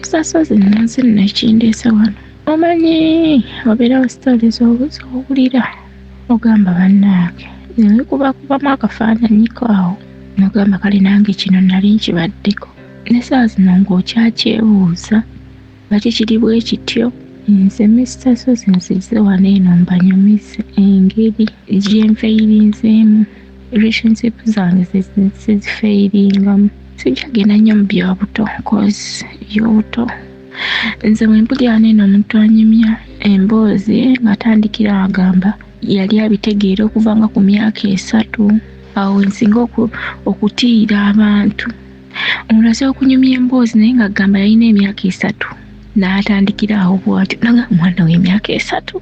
Mr. Sozi nansi nakindeesa wano. Omanyi obeerawo sitole z'owulira ogamba bannange naye kubakubamu akafaananyi kaawo nogamba kale nange kino nali nkibaddeko n'essaawa zino ng'okyakyebuuza bati kiri bwe kityo. Nze Mr. Sozi nzizze wano eno mbanyumize engeri gye nfeyirinzeemu relationship zange zezifeyiringamu. Sijjagenda nnyo mu byabuto cause by'obuto nze bwe mpulira neno omuntu anyumya emboozi ng'atandikira agamba yali abitegeera okuva nga ku myaka 3 awo nsinga okutiira abantu. Omuntu asobola okunyumya emboozi naye ng'agamba yalina emyaka 3 n'atandikira awo bw'atyo naga omwana w'emyaka 3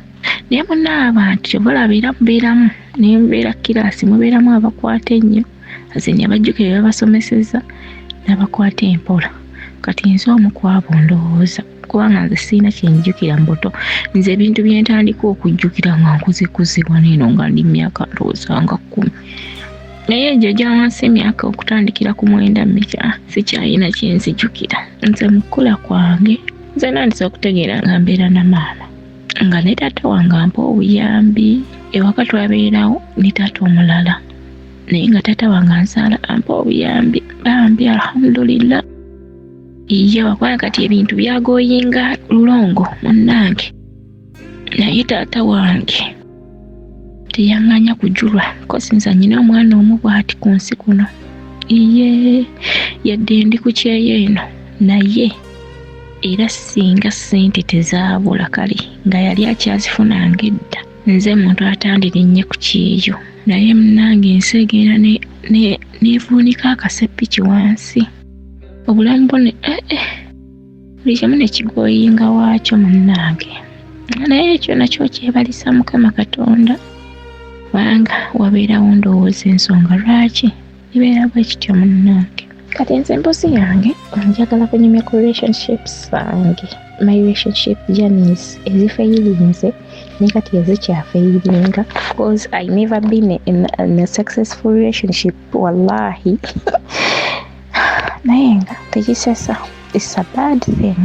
naye muna abantu kyebalabeera mubeeramu n'embeera kiraasi mubeeramu abakwata ennyo azenya abajjukira babasomeseza n'abakwata empola. Kati nze omu ku abo ndowooza kubanga nze sirina kyenjjukira mu buto. Nze ebintu bye ntandika okujjukira nga nkuzikuzibwa n'eno nga ndi myaka ndowooza nga 10 naye egyo gya wansi emyaka okutandikira ku 9 mmeka sikyalina kyenzijjukira. Nze mukula kwange nze nandise okutegeera nga mbeera na maama nga ne taata wange ampa obuyambi ewaka twabeerawo ne taata omulala naye nga taata wange anzaala ampa obuyambi bambi alhamdulillah. Iye wakwanga kati ebintu byagoyinga lulongo munnange naye taata wange teyaŋŋanya kujulwa kosi nze nyina omwana omu bw'ati ku nsi kuno. Iye yadde ndi ku kyeyo eno naye era singa ssente tezaabula kale nga yali akyazifunanga edda nze muntu atandirinnye ku kyeyo naye munnange ensi egenda neevuunika akaseppiki wansi obulamu bwone buli kimu ne kigoyinga waakyo munnange naye ekyo nakyo kyebalisa Mukama Katonda kubanga wabeerawo ndowooza ensonga lwaki ibeera bwe kityo munnange. Kati nze emboozi yange njagala kunyumya ku relationships zange my relationship journeys ezifeyirinze naye kati ezikyafeyiringa because I never been in a successful relationship wallahi naye nga tekisesa it's a bad thing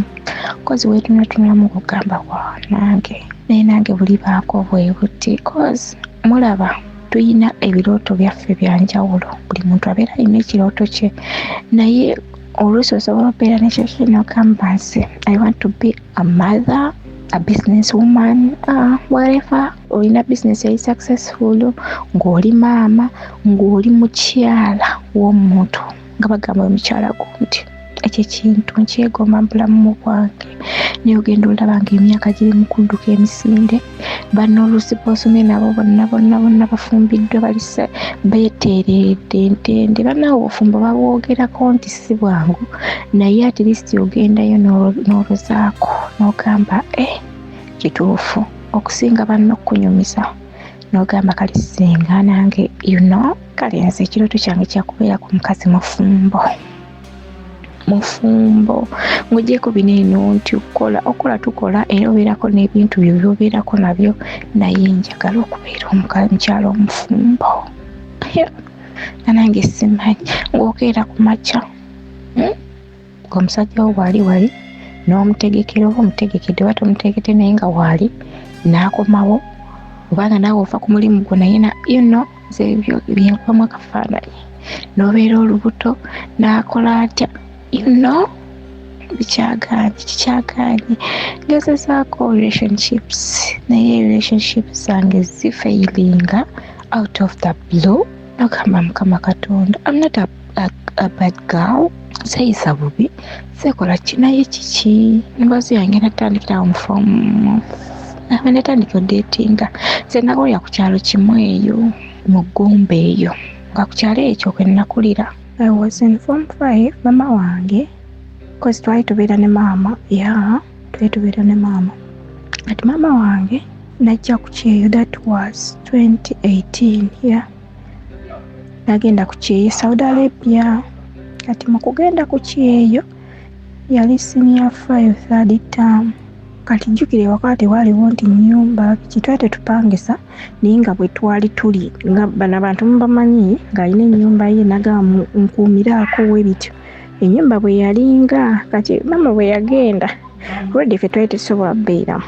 because weetunatunulamu kugamba kwa nange naye nange buli baako bwe buti because mulaba tuyina ebirooto byaffe byanjawulo buli muntu abeera alina ekirooto kye naye oluusi osobola okubeera nekyo kinogamba nze I want to be a mother, a business woman, whatever. Olina business eri successful ng'oli maama ng'oli mukyala w'omuntu nga bagamba omukyala gundi ekyo kintu nkyegomba mu bulamu bwange naye ogenda olaba ng'emyaka giri mu kudduka emisinde banno oluusi b'osomye nabo bonna bafumbiddwa balisa beeteereredde entende bannaawo obufumbo babwogerako nti si bwangu naye at least ogendayo n'olozaako n'ogamba kituufu okusinga banno okunyumiza n'ogamba kale singa nange kale nze ekirooto kyange kyakubeera ku mukazi mufumbo ng'ogyeko bino eno nti okola tukola era obeerako n'ebintu byo by'obeerako nabyo naye njagala okubeera omukyala omufumbo nange simanyi ng'okeera ku makya ng'omusajja wo bw'ali wali n'omutegekera oba omutegekedde oba tomutegekete naye nga waali n'akomawo kubanga naawe ova ku mulimu gwo naye nze ebyo byenkubamu akafaananyi n'obeera olubuto n'akola atya kikyagaanye ngezezaako relationships naye relationships zange zifailinga out of the blue nogamba Mukama Katonda I'm not a bad girl sayisa bubi sekola kinaye kiki emboozi yange natandikirawo mufomu natandika odeetinga nze nakolera ku kyalo kimu eyo mu Gombe eyo nga ku kyalo ekyo kwe nakulira I was in form 5 mama wange because twali tubeera ne maama kati maama wange najja ku kyeyo that was 2018 nagenda ku kyeyo Saudi Arabia. Kati mu kugenda ku kyeyo yali senior 5 third term kati jjukire wakati tewaaliwo nti nnyumba kitwali tetupangisa naye nga bwe twali tuli nga bano abantu mubamanyi ng'alina ennyumba ye nagamba nkuumiraako we bityo ennyumba bwe yalinga kati mama bwe yagenda already ffe twali tetusobola beeramu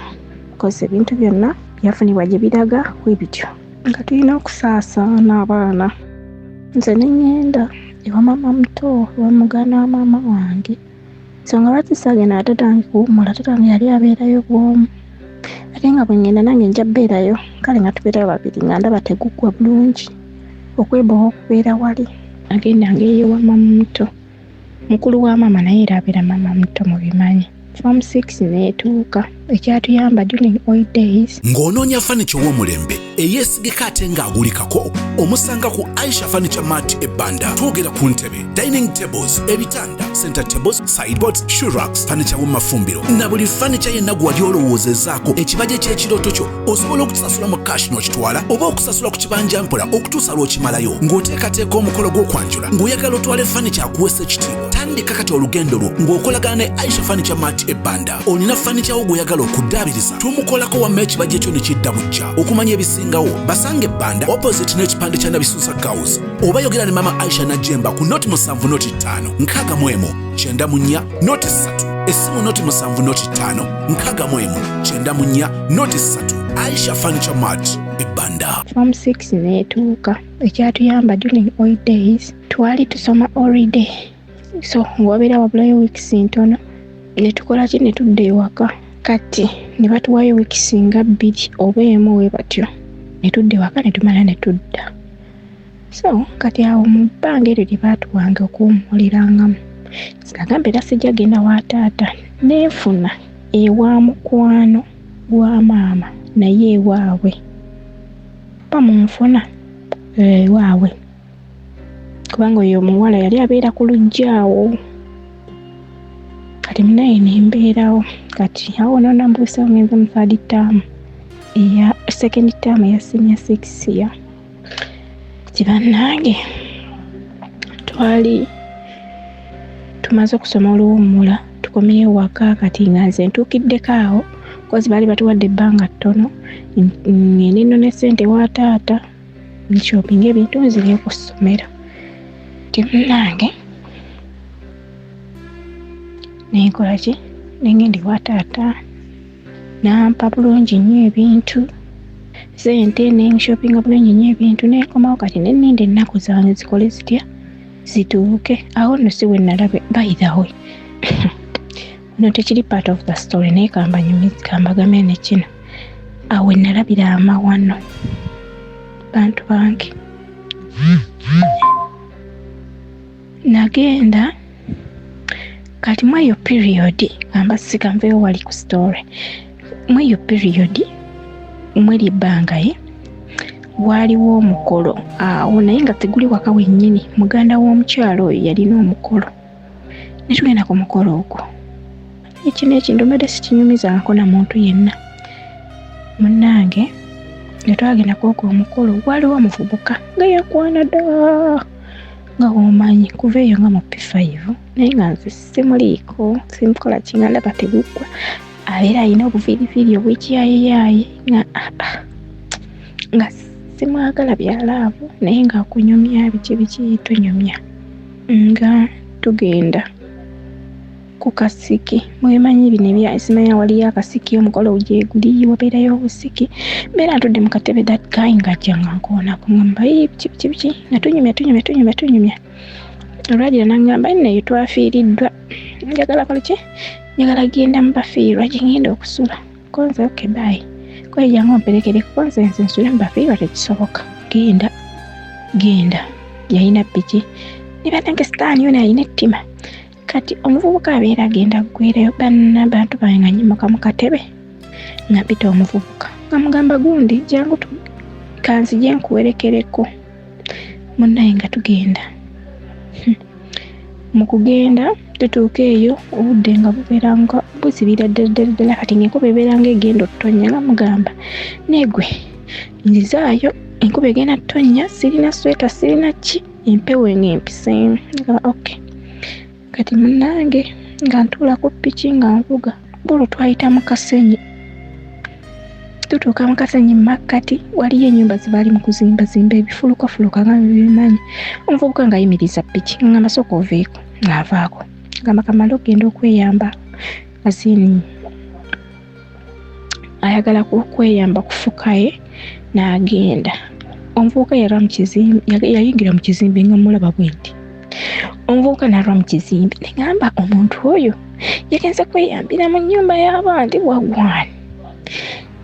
because ebintu byonna byafunibwa gye biraga bwe bityo nga tulina okusaasaana abaana. Nze ne ngenda ewa mama muto wa muganda wa maama wange nsonga lwaki saagenda tatange kuwummula tatange yali abeerayo bwomu ate nga bwe ngenda nange nja beerayo kale nga tubeerayo babiri nga ndaba teguggwa bulungi okwebawa okubeera wali agenda ngaeyowa mama muto mukulu wa mama naye era abeera mama muto mu bimanyi. Form 6 neetuuka ekyatuyamba during holidays. Ng'onoonya furniture w'omulembe eyeesigika ate ng'agulikako omusanga ku Aisha Furniture Mart e Banda. Twogera ku ntebe, dining tables, ebitanda, center tables, sideboards, shoe racks, furniture w'amafumbiro na buli furniture yenna gwali olowoozezaako ekibajje ky'ekirooto kyo osobola okutusasula mu cash n'okitwala oba okusasula ku kibanja mpola okutuusa lw'okimalayo ng'oteekateeka omukolo gw'okwanjula ng'oyagala otwale furniture akuweesa ekitiibwa. Tandika kati olugendo lwo ng'okolagana ne Aisha Furniture Mart e Banda. Olina furniture wo gw'oyagala okuddaabiriza tumukolako wamma ekibajje kyo ne kidda bujja. Okumanya ebisingawo basange Banda opposite n'ekipande kya Nabisusa Girls oba yogera ne mama Aisha Najjemba ku noti 7 noti 5 61 94 noti 3 essimu noti 7 noti 5 61 94 noti 3. Aisha Furniture Mart e Banda. Form 6 neetuuka ekyatuyamba during holidays twali tusoma holiday so ng'obeera wabulayo weeks ntono ne tukola ki ne tudda ewaka kati ne batuwayo weeks nga 2 oba emu we batyo ne tudda ewaka ne tumala ne tudda. So kati awo mu bbanga eryo lye baatuwanga okuwummulirangamu sinagamba era sijja genda wa taata neefuna ewa mukwano gwa maama naye ewaabwe bamunfuna ewaabwe kubanga oyo omuwala yali abeera ku lujjaawo kati munaye nembeerawo kati awo nonambuusawo ngenze mu third term eya second term eya senior 6 year kibannange twali tumaze okusoma oluwummula tukomyeyo waka kati nga nze ntuukiddeko awo kozi baali batuwadde ebbanga ttono ngende nno ne ssente wa taata nshopinga ebintu nzire ku ssomero timunange nenkola ki nengende wa taata nampa bulungi nnyo ebintu ssente nenshopinga bulungi nnyo ebintu nekomawo kati nenninda ennaku zange zikole zitya zituuke awo nno si we nalabe by the way no tekiri part of the story naye kambagamye ne kino awo nalabira amawano bantu bange nagenda kati mweyo period gamba sikanveyo wali ku story mweyo period mweri bbanga waliwo omukolo awo naye nga teguli waka wennyini muganda w'omukyalo oyo yalina omukolo netugenda ku mukolo ogwo ekino ekintu mbadde sikinyumizangako na muntu yenna munnange netwagenda kwogwo omukolo waliwo omuvubuka nga yakwana dda nga womanyi kuva eyo nga mu P5 naye nga nze simuliiko simukola kinga ndaba teguggwa abeera alina obuviiriviiri obwekiyaayeyaye nga simwagala byalaavu naye nga akunyumya biki tunyumya nga tugenda ku kasiki mwemanyi bino ebyasimanya waliyo akasiki omukolo gyeguli wabeerayo obusiki mbeera ntudde mu katebe that guy ng'ajja nga nkoonako ngamba biki nga tunyumya olwagira nangamba nneeyo twafiiriddwa njagala kola ki njagala genda mu bafiirwa gye ngenda okusula konze okay bye kwejanga omperekere konze nze nsule mu bafiirwa tekisoboka genda yalina piki nibanange sitaani yona yalina ettima kati omuvubuka abeera agenda ggwereyo bantu bange nga nyimuka mu katebe nga mpita omuvubuka nga mugamba gundi jangu kanzije nkuwerekereko munnaye nga tugenda mu kugenda tutuuka eyo obudde nga bubeera nga buzibira ddala kati ng'enkuba ebeera nga egenda otonya nga mugamba negwe nzizaayo enkuba egenda ttonya sirina sweta sirina ki empewo ng'empiseemu nga okay kati munnange nga ntuula ku piki nga nvuga bolo twayita mu kasenyi tutuuka mu kasenyi mu makkati waliyo ennyumba zebaali mu kuzimbazimba ebifulukafuluka nga bibimanyi omuvubuka nga ayimiriza piki nga masooka oveeko ng'avaako gamba kamala okgenda okweyamba asini ayagala kweyamba kufukaye n'agenda. Omuvubuka yayingira mu kizimbe nga mulaba bwenti. Omuvubuka n'alwa mu kizimbe negamba omuntu oyo yagenze kweyambira mu nnyumba y'abandi wagwani.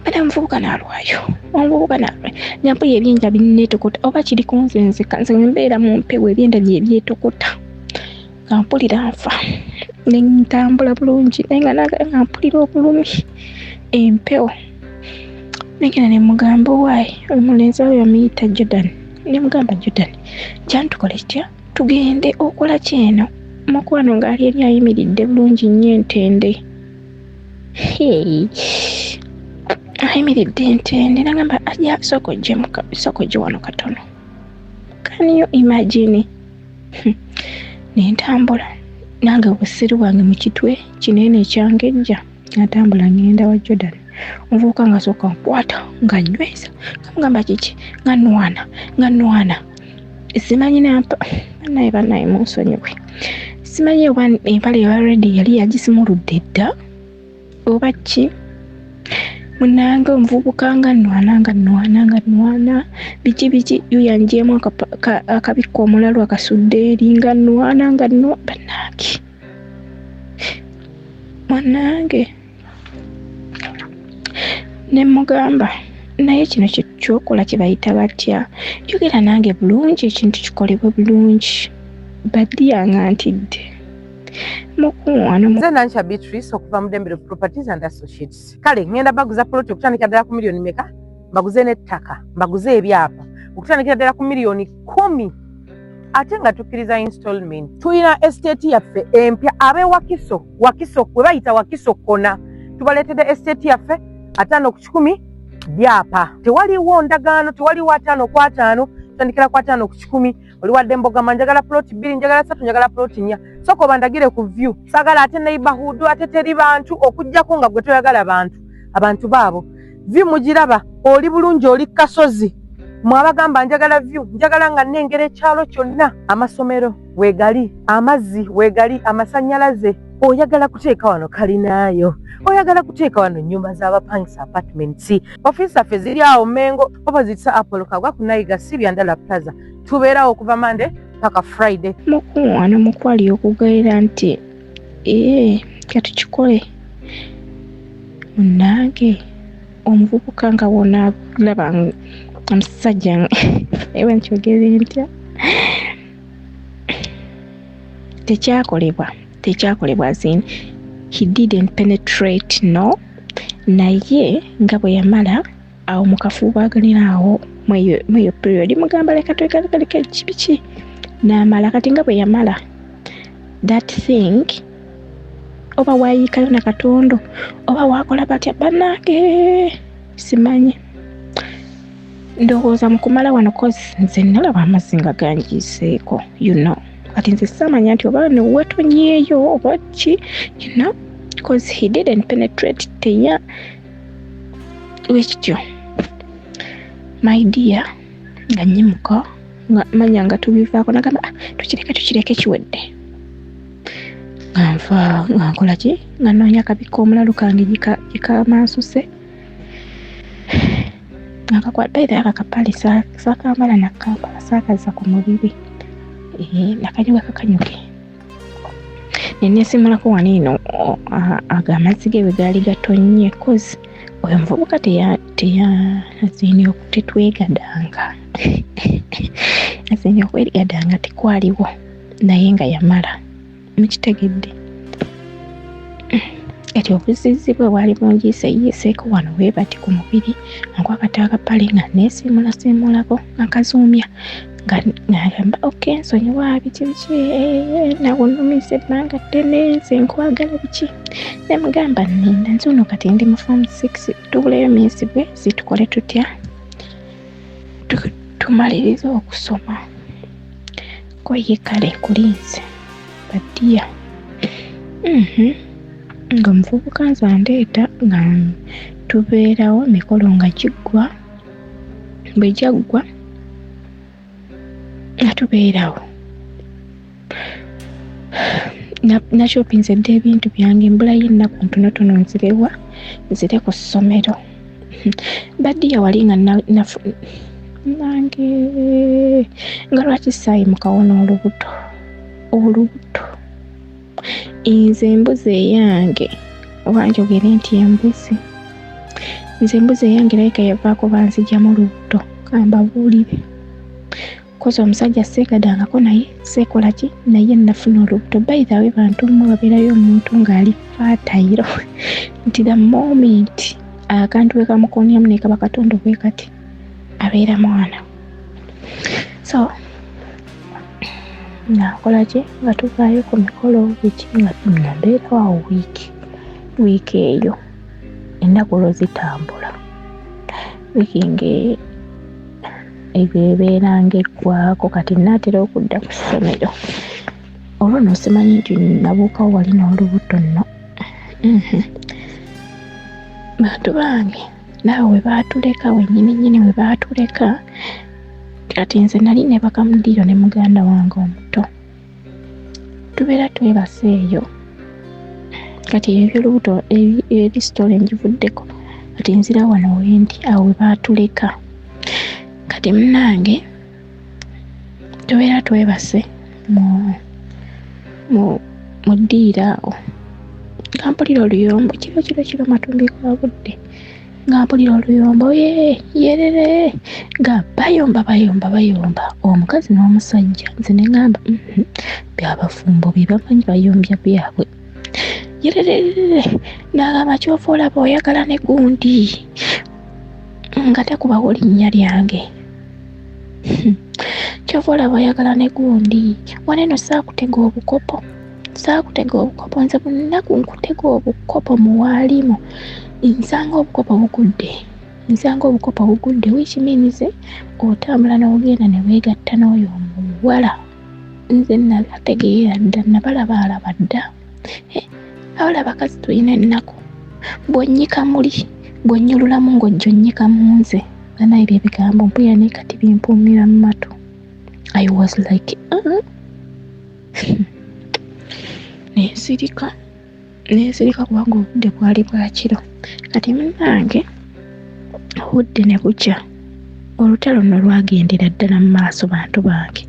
Bada omuvubuka n'alwayo. Omuvubuka n'ampulira ebyenda binneetokota oba kiri kunzenzeka nze mbeera mu mpewo ebyenda bye byetokota. Mpulira nfa nentambula bulungi naye nga mpulira obulumi empewo. Negenda ne mugamba waayi omulenzi oyo amuyita Jordan. Ne mugamba Jordan kyantukole kitya tugende okola kyeno mukwano ng'ali eri ayimiridde bulungi nnyo entende. Ayimiridde entende nagamba ajja soko gye wano katono. Can you imagine? Nentambula nange obusiru bwange mu kitwe kinene ekyangejja natambula ngenda wa Jordan. Omuvubuka nga sooka nkwata nga nyweza ngamba kiki nga nwana simanyi nampa naye munsonyiwe simanyi oba empale ya ready yali yagisimuludde dda oba ki munange omuvubuka nga nwana biki yuyanjyemu akabikka omulalu akasudde eri nga nwana bannange mwanange ne mugamba naye kino kyokola kye bayita batya yogera nange bulungi ekintu kikolebwe bulungi baddiya nga ntidde mukuwano nze Nankya Beatrice okuva mu Dembere Properties and Associates. Kale ngenda baguza ploti okutandikira ddala ku miliyoni meka mbaguze n'ettaka mbaguze ebyapa okutandikira ddala ku miliyoni 10 ate nga tukkiriza installment. Tuyina estate yaffe empya abe wakiso kwe bayita wakiso kona tubaleetedde estate yaffe 5 ku 10 byapa. Tewaliwo ndagaano, tewaliwo 5 ku 5, tandikira ku 5 ku 10. Oli wadde mbogama njagala ploti 2, njagala 3, njagala ploti 4. Soko bandagire ku view. Sagala ate neighborhood ate teri bantu okujjako nga gwe toyagala abantu baabo. View mugiraba oli bulungi oli kasozi. Mwabagamba njagala view, njagala nga nnengera ekyalo kyonna. Amasomero wegali, amazzi wegali, amasannyalaze. Oyagala kuteeka wano kalinaayo. Oyagala kuteeka wano nnyumba z'abapangisa apartments. Office affe ziri awo Mengo opposite Apollo Kagwa ku Nayiga Sibyandala Plaza. Tubeerawo okuva Monday paka Friday. Mukuwano mukwali okugaira nti katukikole munange omuvubuka nga wona laba omusajja ewe nkyogere ntya tekyakolebwa zin he didn't penetrate no naye nga bwe yamala awo mukafuubaaganiraawo mweyo period mugamba leka twekaleka kibiki n'amala kati nga bwe yamala that thing oba wayiikayo na katondo oba wakola batya bannange simanyi ndowooza mu kumala wano kozi nze nalaba amazzi nga ganjiiseeko kati nze samanya nti oba newetonyeeyo oba ki because he didn't penetrate teya wekityo my dear nga nyimuka nga manya nga tubivaako nagamba tukireke kiwedde nga nfa nga nkola ki nga noonya kabikka omulalu kange gikamansuse akakwata akakapale saakambala nakambala saakaza ku mubiri nakanyuga kakanyuge nenesimulako waniino amazzi ge bwe gaali gatonye kozi oyo muvubuka tetwegadanga aziini okwegadanga tekwaliwo naye nga yamala mukitegedde kati obuzizi bwe bwali bungiiseyiiseeko wano bwe bati ku mubiri nkwakata akapale nga neesimulako akazuumya ng'agamba nsonyiwa biki nawe nnumize ebbanga ddene nze nkwagala biki nemugamba nninda nze uno kati ndi mu form 6 tubuleyo myezi bwe zitukole tutya tumalirize okusoma koye kale kulinze baddiya nga omuvubuka nze andeeta nga tubeerawo emikolo nga giggwa bwe gyaggwa nga tubeerawo nakyopinzedde ebintu byange embula y'ennaku ntonotono nzire ku ssomero. Baddiya wali nga nange nga lwaki saayimukawo olubuto nze embuzi eyange wanjogere nti embuzi nze embuzi eyange layika yavaako banzigyamu lubuto kambabuulire koza omusajja seegadangako naye seekola ki naye nafuna olubuto. By the way bantu mmwe wabeerayo omuntu ng'ali faatayiro nti the moment akantu we kamukonyamu ne kaba katonda bwe kati abeera mwana. So nakola ki nga tuvaayo ku mikolo biki nga mbeerawo awo wiiki eyo ennaku olwo zitambula. Wiiki ebyo ebeeranga eggwaako kati naatera okudda ku ssomero olwo nosimanyi nti nabuukawo wali n'olubuto nno. Bantu bange naawe we baatuleka wennyini we baatuleka kati nze nali ne bakamudiro ne muganda wange omuto tubeera twebase eyo. Kati ebyolubuto eri sitole ngivuddeko kati nzira wano wendi awo we baatuleka. Kati munnange tubeera twebase mu ddiiro awo nga mpulira oluyombo kiro matumbi kwa budde nga mpulira oluyombo yerere nga bayomba omukazi n'omusajja. Nze ne ngamba byabafumbo bye bamanyi bayombya byabwe yerere n'agamba kyova olaba oyagala ne gundi nga takubawo linnya lyange kyova olaba oyagala ne gundi waneno saakutega obukopo nze bunaku nkutega obukopo muwaalimu nsanga obukopo bugudde which means otambula n'ogenda ne weegatta n'oyo omuwala. Nze nategeera dda nabalaba dda abala abakazi tulina ennaku bw'onnyika muli bw'onnyululamu ng'ojja onnyika mu nze banaye ebyo ebigambo mpulira ne kati bimpuumira mu matu. I was like neesirika kubanga obudde bwali bwa kiro. Kati munnange obudde ne bukya olutalo nno lwagendera ddala mu maaso bantu bange.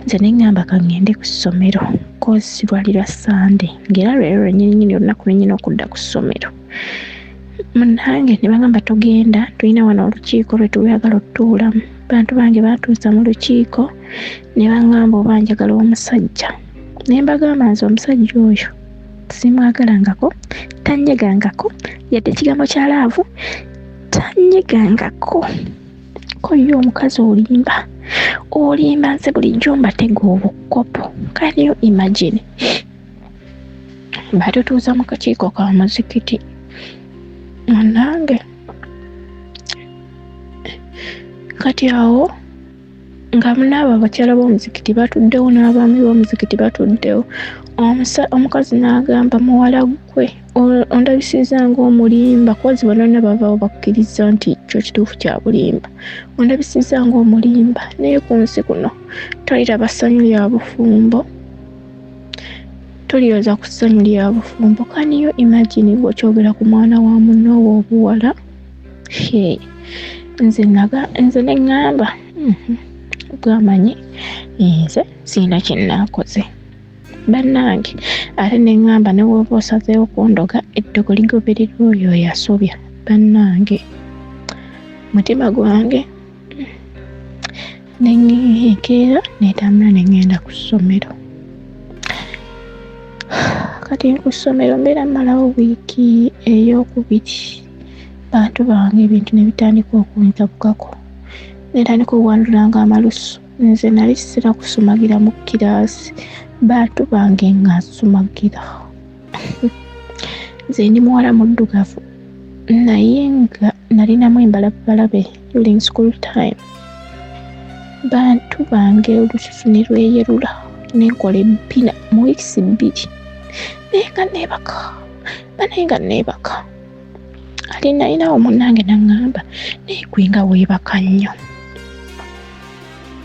Nze ne ngamba kangende ku ssomero kozi lwali lwa Sande ng'era lwero lwennyini olunaku lwennyini okudda ku ssomero. Munnange ne bagamba togenda tulina wano olukiiko lwe tuyagala otutuulamu. Bantu bange baatuusa mu lukiiko ne bangamba oba njagala omusajja. Ne mbagamba nze omusajja oyo simwagalangako tannyegangako yadde ekigambo kya laavu tannyegangako ko ye omukazi olimba nze bulijjo mbatega obukopo. Can you imagine? Batutuuza mu kakiiko ka muzikiti munnange kati awo nga munaaba abakyala b'omuzikiti batuddewo n'abaami b'omuzikiti batuddewo. Omukazi n'agamba muwala gwe ondabisiza ng'omulimba kozi banana bavaawo bakkiriza nti kyo kituufu kya bulimba. Ondabisiza ng'omulimba naye ku nsi kuno toliraba ssanyu lya bufumbo tolirooza ku ssanyu lya bufumbo. Can you imagine bw'okyogera ku mwana wa munnoowo obuwala? Nze ne ngamba bwamanyi nze sirina kye nnaakoze bannange ate ne ngamba ne bw'oba osazeewo kundoga eddogo ligobererwa oyo yasobya. Bannange mutima gwange nenkeera netambula ne ngenda ku ssomero. Kati ku ssomero mbeera mmalawo wiiki ey'okubiri. Bantu bange ebintu ne bitandika okunzabukako netandika okuwandulanga amalusu. Nze nali sira kusumagira mu kiraasi bantu bange nga nsumagira. Nze ndi muwala muddugavu naye nga nalinamu embalabbalabe during school time. Bantu bange olususu ne lweyerula nenkola ebbina mu wiikisi 2 naye nga neebaka. Ate nalinawo munnange naŋŋamba naye gwe nga weebaka nnyo.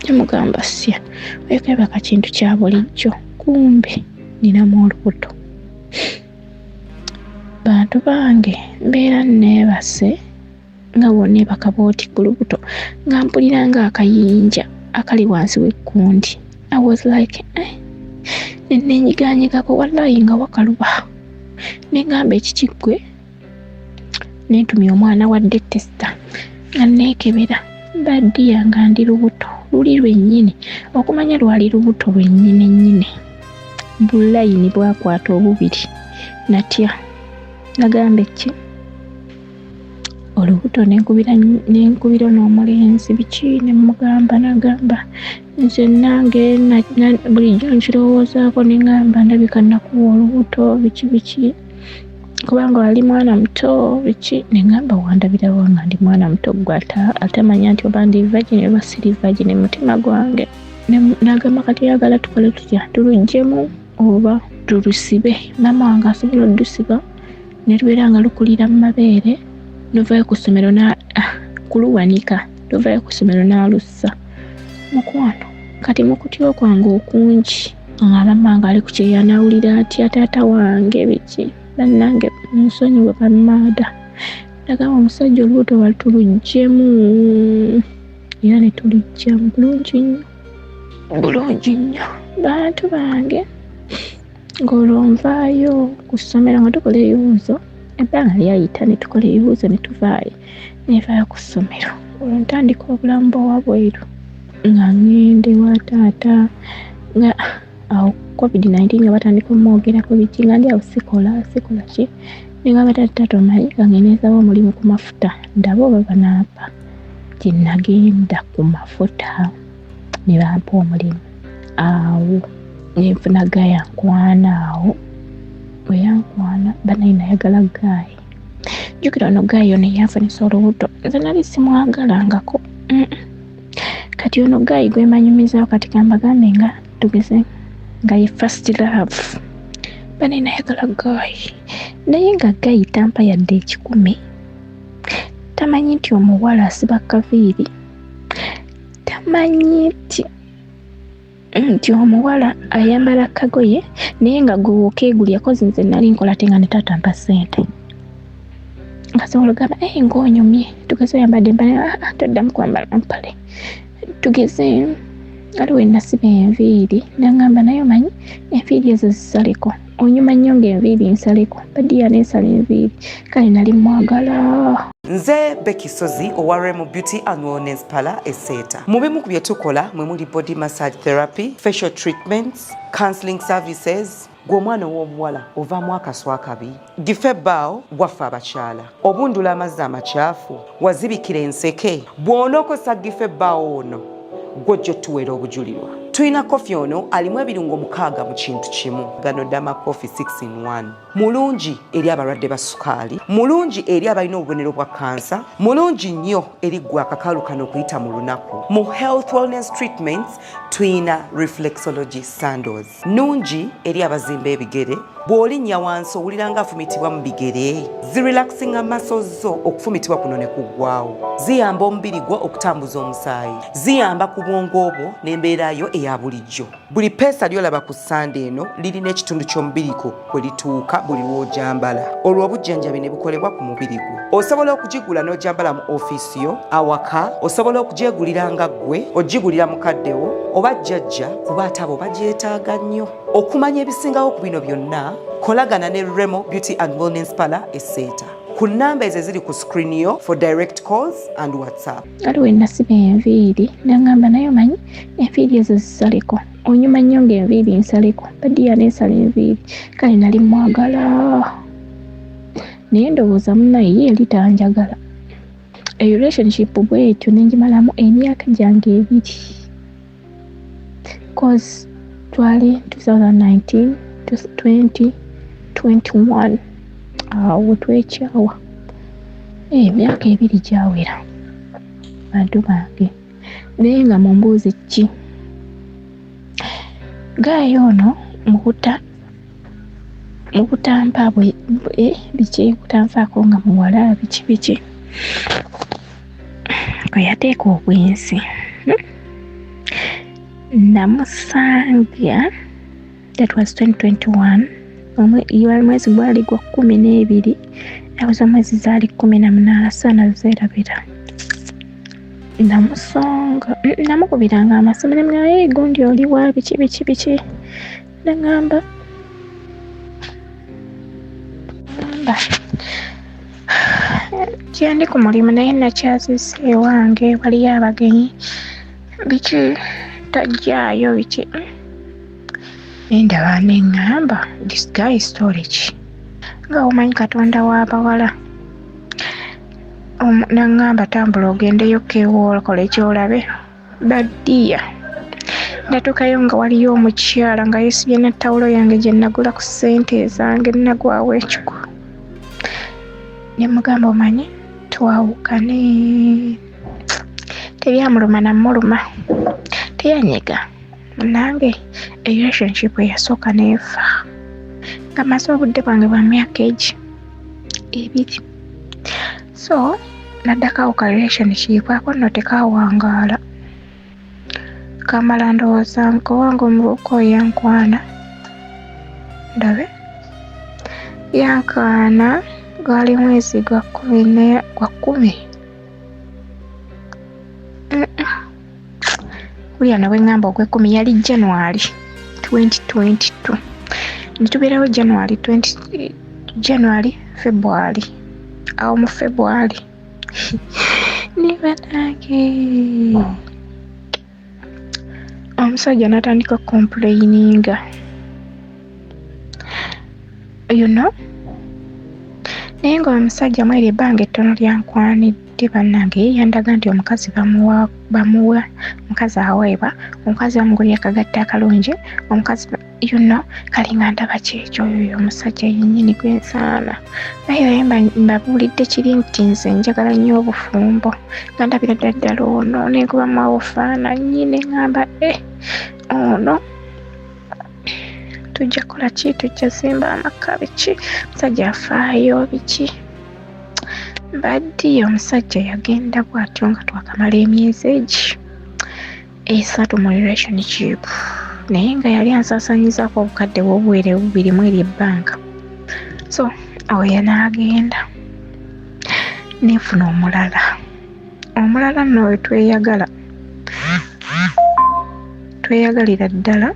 Namugamba sya weekebaka kintu kya bulijjo kumbe ninamu olubuto. Bantu bange mbeera neebase nga wonna bakabooti ku lubuto nga mpulira nga akayinja akali wansi w'ekkundi. I was like nennyiganyigako wallahi nga wakaluba. Negamba ekikiggwe nentumya omwana wadde tesita nga neekebera baddiya nga ndi lubuto luli lwennyini, okumanya lwali lubuto lwennyini bulayini bwakwata obubiri. Natya nagamba eki olubuto nenkubira n'omulenzi biki nemugamba, nagamba nze nange bulijjo nkirowoozaako nengamba ndabika nakuwa olubuto biki kubanga wali mwana muto biki. Nengamba wandabirawo nga ndi mwana muto gwe atamanya nti oba ndi virgin oba siri virgin mutima gwange. Nagamba kati yagala tukole tutya, tuluggyemu oba tulusibe. Maama wange asobola oddusiba netubeera nga lukulira mu mabeere novayo ku ssomero kuluwanika tovayo ku ssomero n'alussa. Mukwano kati mukutyo kwange okungi nga maama wange ali ku kyeya nawulira atya taata wange biki bannange nsonyiwe bammaada. Nagamba omusajja olubuto watuluggyemu era ne tuluggyemu bulungi nnyo. Bantu bange ng'olwo nvaayo ku ssomero nga tukola ebibuuzo, ebbanga lyayita ne tukola ebibuuzo ne tuvaayo nevaayo ku ssomero. Olwo ntandika obulamu bw'owabweru nga ngende wa taata nga awo COVID-19 nga batandika omwogerako biki nga ndi awo sikola ki nengamba taata omanyi kangenezaawo omulimu ku mafuta ndaba oba banaapa. Gye nagenda ku mafuta ne bampa omulimu awo nenfuna gayankwana. Awo bwe yankwana banayi nayagala gaayi. Jjukira ono gaayi ono eyanfunisa olubuto nze nali simwagalangako. Kati ono gaayi gwemanyumizaawo kati kambagambe nga tugeze nga ye first love. Banayi nayagala gaayi naye nga gaayi tampa yadde 10. Tamanyi nti omuwala asiba kaviiri, tamanyi nti omuwala ayambala kagoye naye nga gwe okeegulya kozi nze nali nkola te nga ne taata mpa ssente. Ngasobola ogamba ng'onyumye tugeze oyambadde empale toddamu kwambala mpale. Tugeze waliwo ennasiba enviiri nagamba naye omanyi enviiri ezo zisaleko, onyuma nnyo ng'enviiri nsaleko. Baddiya neesala enviiri kale nali mwagala. Nze Becky Sozi owa Remo Beauty and Wellness Parlour Esseeta. Mu bimu ku bye tukola mwe muli body massage therapy, facial treatments, counseling services. Gw'omwana w'omuwala ovaamu akaswa akabi, gife ebbaawo waffe abakyala, obundula amazzi amakyafu, wazibikira enseke, bw'onookosa gife ebbaawo ono gw'ojja otuweera obujulirwa. Tulina kofi ono alimu ebirungo 6 mu kintu kimu. Gano Dama Coffee 6 in 1. Mulungi eri abalwadde ba sukaali, mulungi eri abalina obubonero bwa kansa, mulungi nnyo eri gwe akakalu kano okuyita mu lunaku. Mu health wellness treatments tulina reflexology sandals, nungi eri abazimba ebigere. Bw'olinnya wansi owulira nga afumitibwa mu bigere, zirelaxinga muscles zo okufumitibwa kuno ne kuggwaawo. Ziyamba omubiri gwo okutambuza omusaayi, ziyamba ku bwongo bwo n'embeerayo eya bulijjo. Buli peesa ly'olaba ku ssande eno lirina ekitundu ky'omubiri gwo kwe lituuka buli lw'ojambala. Olwo obujjanjabi ne bukolebwa ku mubiri gwo. Osobola okugigula n'ojambala mu ofiisi yo, awaka, osobola okugyegulira nga ggwe, ogigulira mukaddewo oba jjajja kuba ate abo bagyetaaga nnyo. Okumanya ebisingawo ku bino byonna, kolagana ne Remo Beauty and Wellness Parlour Esseeta ku nnamba ezo eziri ku screen yo for direct calls and WhatsApp. Waliwo ennasiba enviiri nagamba naye omanyi enviiri ezo zisaleko, onyuma nnyo ng'enviiri nsaleko. Baddiya neesala enviiri kale nali mwagala naye ndowooza munnaye ye yali tanjagala. Relationship bwetyo nenjimalamu emyaka gyange 2 cause twali 2019 to 2021 awo twekyawa emyaka 2 gyawera. Bantu bange naye nga mumbuuzi ki gaayi ono mukutampa biki kutanfaako nga muwala biki kwe yateeka obwensi namusanga that was 2021. Mwezi gwali gwa 12 nazo mwezi zaali 18 sana zeerabira namusonga namukubiranga amasomo nemwaye gundi oli wa biki nangamba kyandi ku mulimu naye nakyazise ewange waliyo abagenyi biki tajjaayo biki endaba neŋŋamba this guy is storage nga omanyi katonda w'abawala naŋŋamba tambula ogendeyo keewoola kola ekyolabe baddiya natuukayo nga waliyo omukyala nga yeesibye na tawulo yange gye nagula ku ssente zange nagwawo ekigo ne mugamba omanyi twawukane tebyamuluma namuluma teyanyega munange relationship eyasooka neefa nga maze obudde bwange bwa myaka 2 so naddakawo ka relationship ako nno tekawangaala kamala ndowooza nkowange omuvubuka oyo yankwana ndabe yankaana gwali mwezi gwa 10 buli ano bweŋŋamba ogw'ekumi yali January 2022 nitubeerawo January February awo mu February nibanage omusajja natandika complaininga naye nga omusajja mweri ebbanga ettono lyankwanidde bannange ye yandaga nti omukazi bamuwa omukazi aweebwa omukazi bamugulira akagatta akalungi omukazi kalinga ndaba kyekyo oyo omusajja yennyini gwensaana naye mbabuulidde kiri nti nze njagala nnyo obufumbo nga ndabira ddala ono nenkubamu obufaananyi neŋŋamba ono tujja kukola ki tujja zimba amaka biki omusajja afaayo biki baddi omusajja yagenda bw'atyo nga twakamala emyezi 3 mu relationship naye nga yali ansaasaanyizaako obukadde bw'obuwere 2 mweri ebbanga so awo yanaagenda neefuna omulala nno we tweyagalira ddala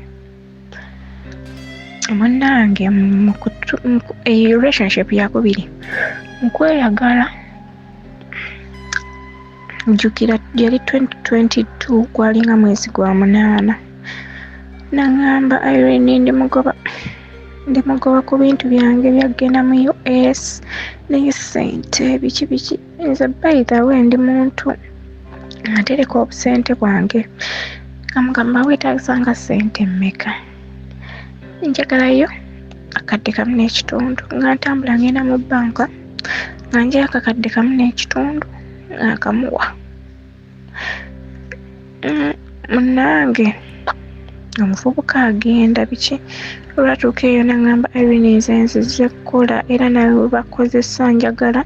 munnange relationship yakubiri mukweyagala njukira yali 2022 gwalinga mwezi gwa 8 naŋŋamba Irene ndimugoba ku bintu byange byagenda mu US naye ssente biki nze by the way ndi muntu atereka obusente bwange kamugamba weetagisanga ssente mmeka njagalayo akadde kamu n'ekitundu nga ntambula ngenda mu bbanka nga njayo akakadde kamu n'ekitundu nga kamuwa munnange omuvubuka agenda biki olwatuuka eyo naŋŋamba Irene nze nzize kukola era nawe webakozesa njagala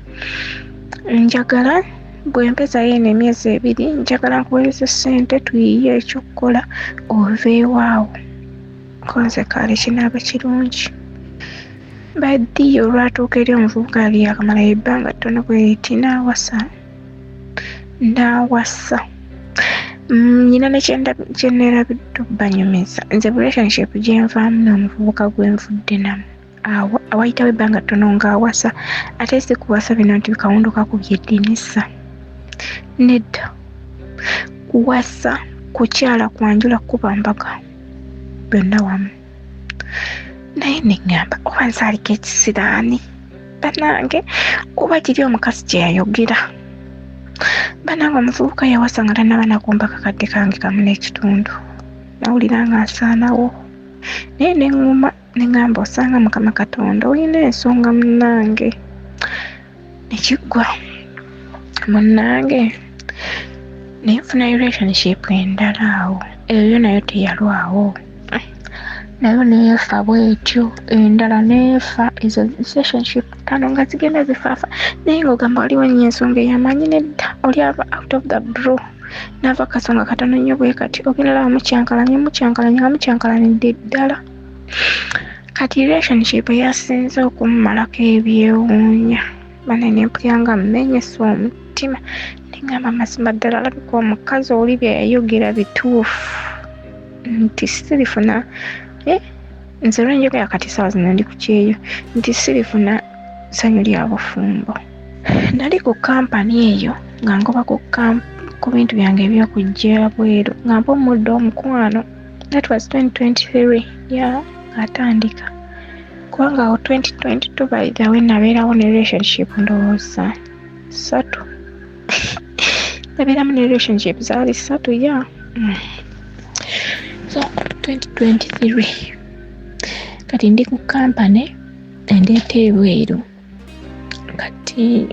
bw'empezayo eno emyezi 2 njagala nkuweereza ssente tuyiye ekyokukola oveewaawo konze kale kinaaba kirungi baddiyo olwatuuka eri omuvubuka yali yakamala ebbanga ttono bweti n'awasa nina nekyenneerabidde okubanyumiza nze relationship gyenvaamu n'omuvubuka gwenvudde namu awo awayitawo ebbanga ttono ng'awasa ate si kuwasa bino nti kawundo kakubye eddinisa nedda kuwasa kukyala kwanjula kuba mbaga byonna wamu naye neŋŋamba oba nsaaliko ekisiraani bannange kuba kiri omukazi gye yayogera bannange omuvubuka yawasa nga tannaba nakumba kakadde kange kamu n'ekitundu nawulira nga nsaanawo naye neŋŋuma neŋŋamba osanga mukama katonda olina ensonga munnange nekiggwa munnange nenfuna relationship endala awo eyo nayo teyalwawo nayo neefa bwetyo endala neefa ezo relationship 5 nga zigenda zifaafa naye ng'ogamba waliwo nnyo ensonga eyamanyi nedda oli ava out of the blue n'ava kasonga katono nnyo bwe kati ogenda laba mucyankalanye nga mucyankalanidde ddala kati relationship yasinze okummalako ebyewuunya banene mpulira mmenyesa omutima nengamba mazima ddala alabika omukazi oli bye yayogera bituufu nti sirifuna nze lwenjogera kati saawa zino ndi ku kyeyo nti sirifuna ssanyu lya bufumbo. Nali ku kampani eyo nga ngoba ku bintu byange ebyokujja bweru nga mpa omuddo omukwano. That was 2023 atandika kubanga awo 2022 by the way nabeerawo ne relationship ndowooza 3 nabeeramu ne relationship zaali 3 so 2023 kati ndi ku kampani endeeta ebweru kati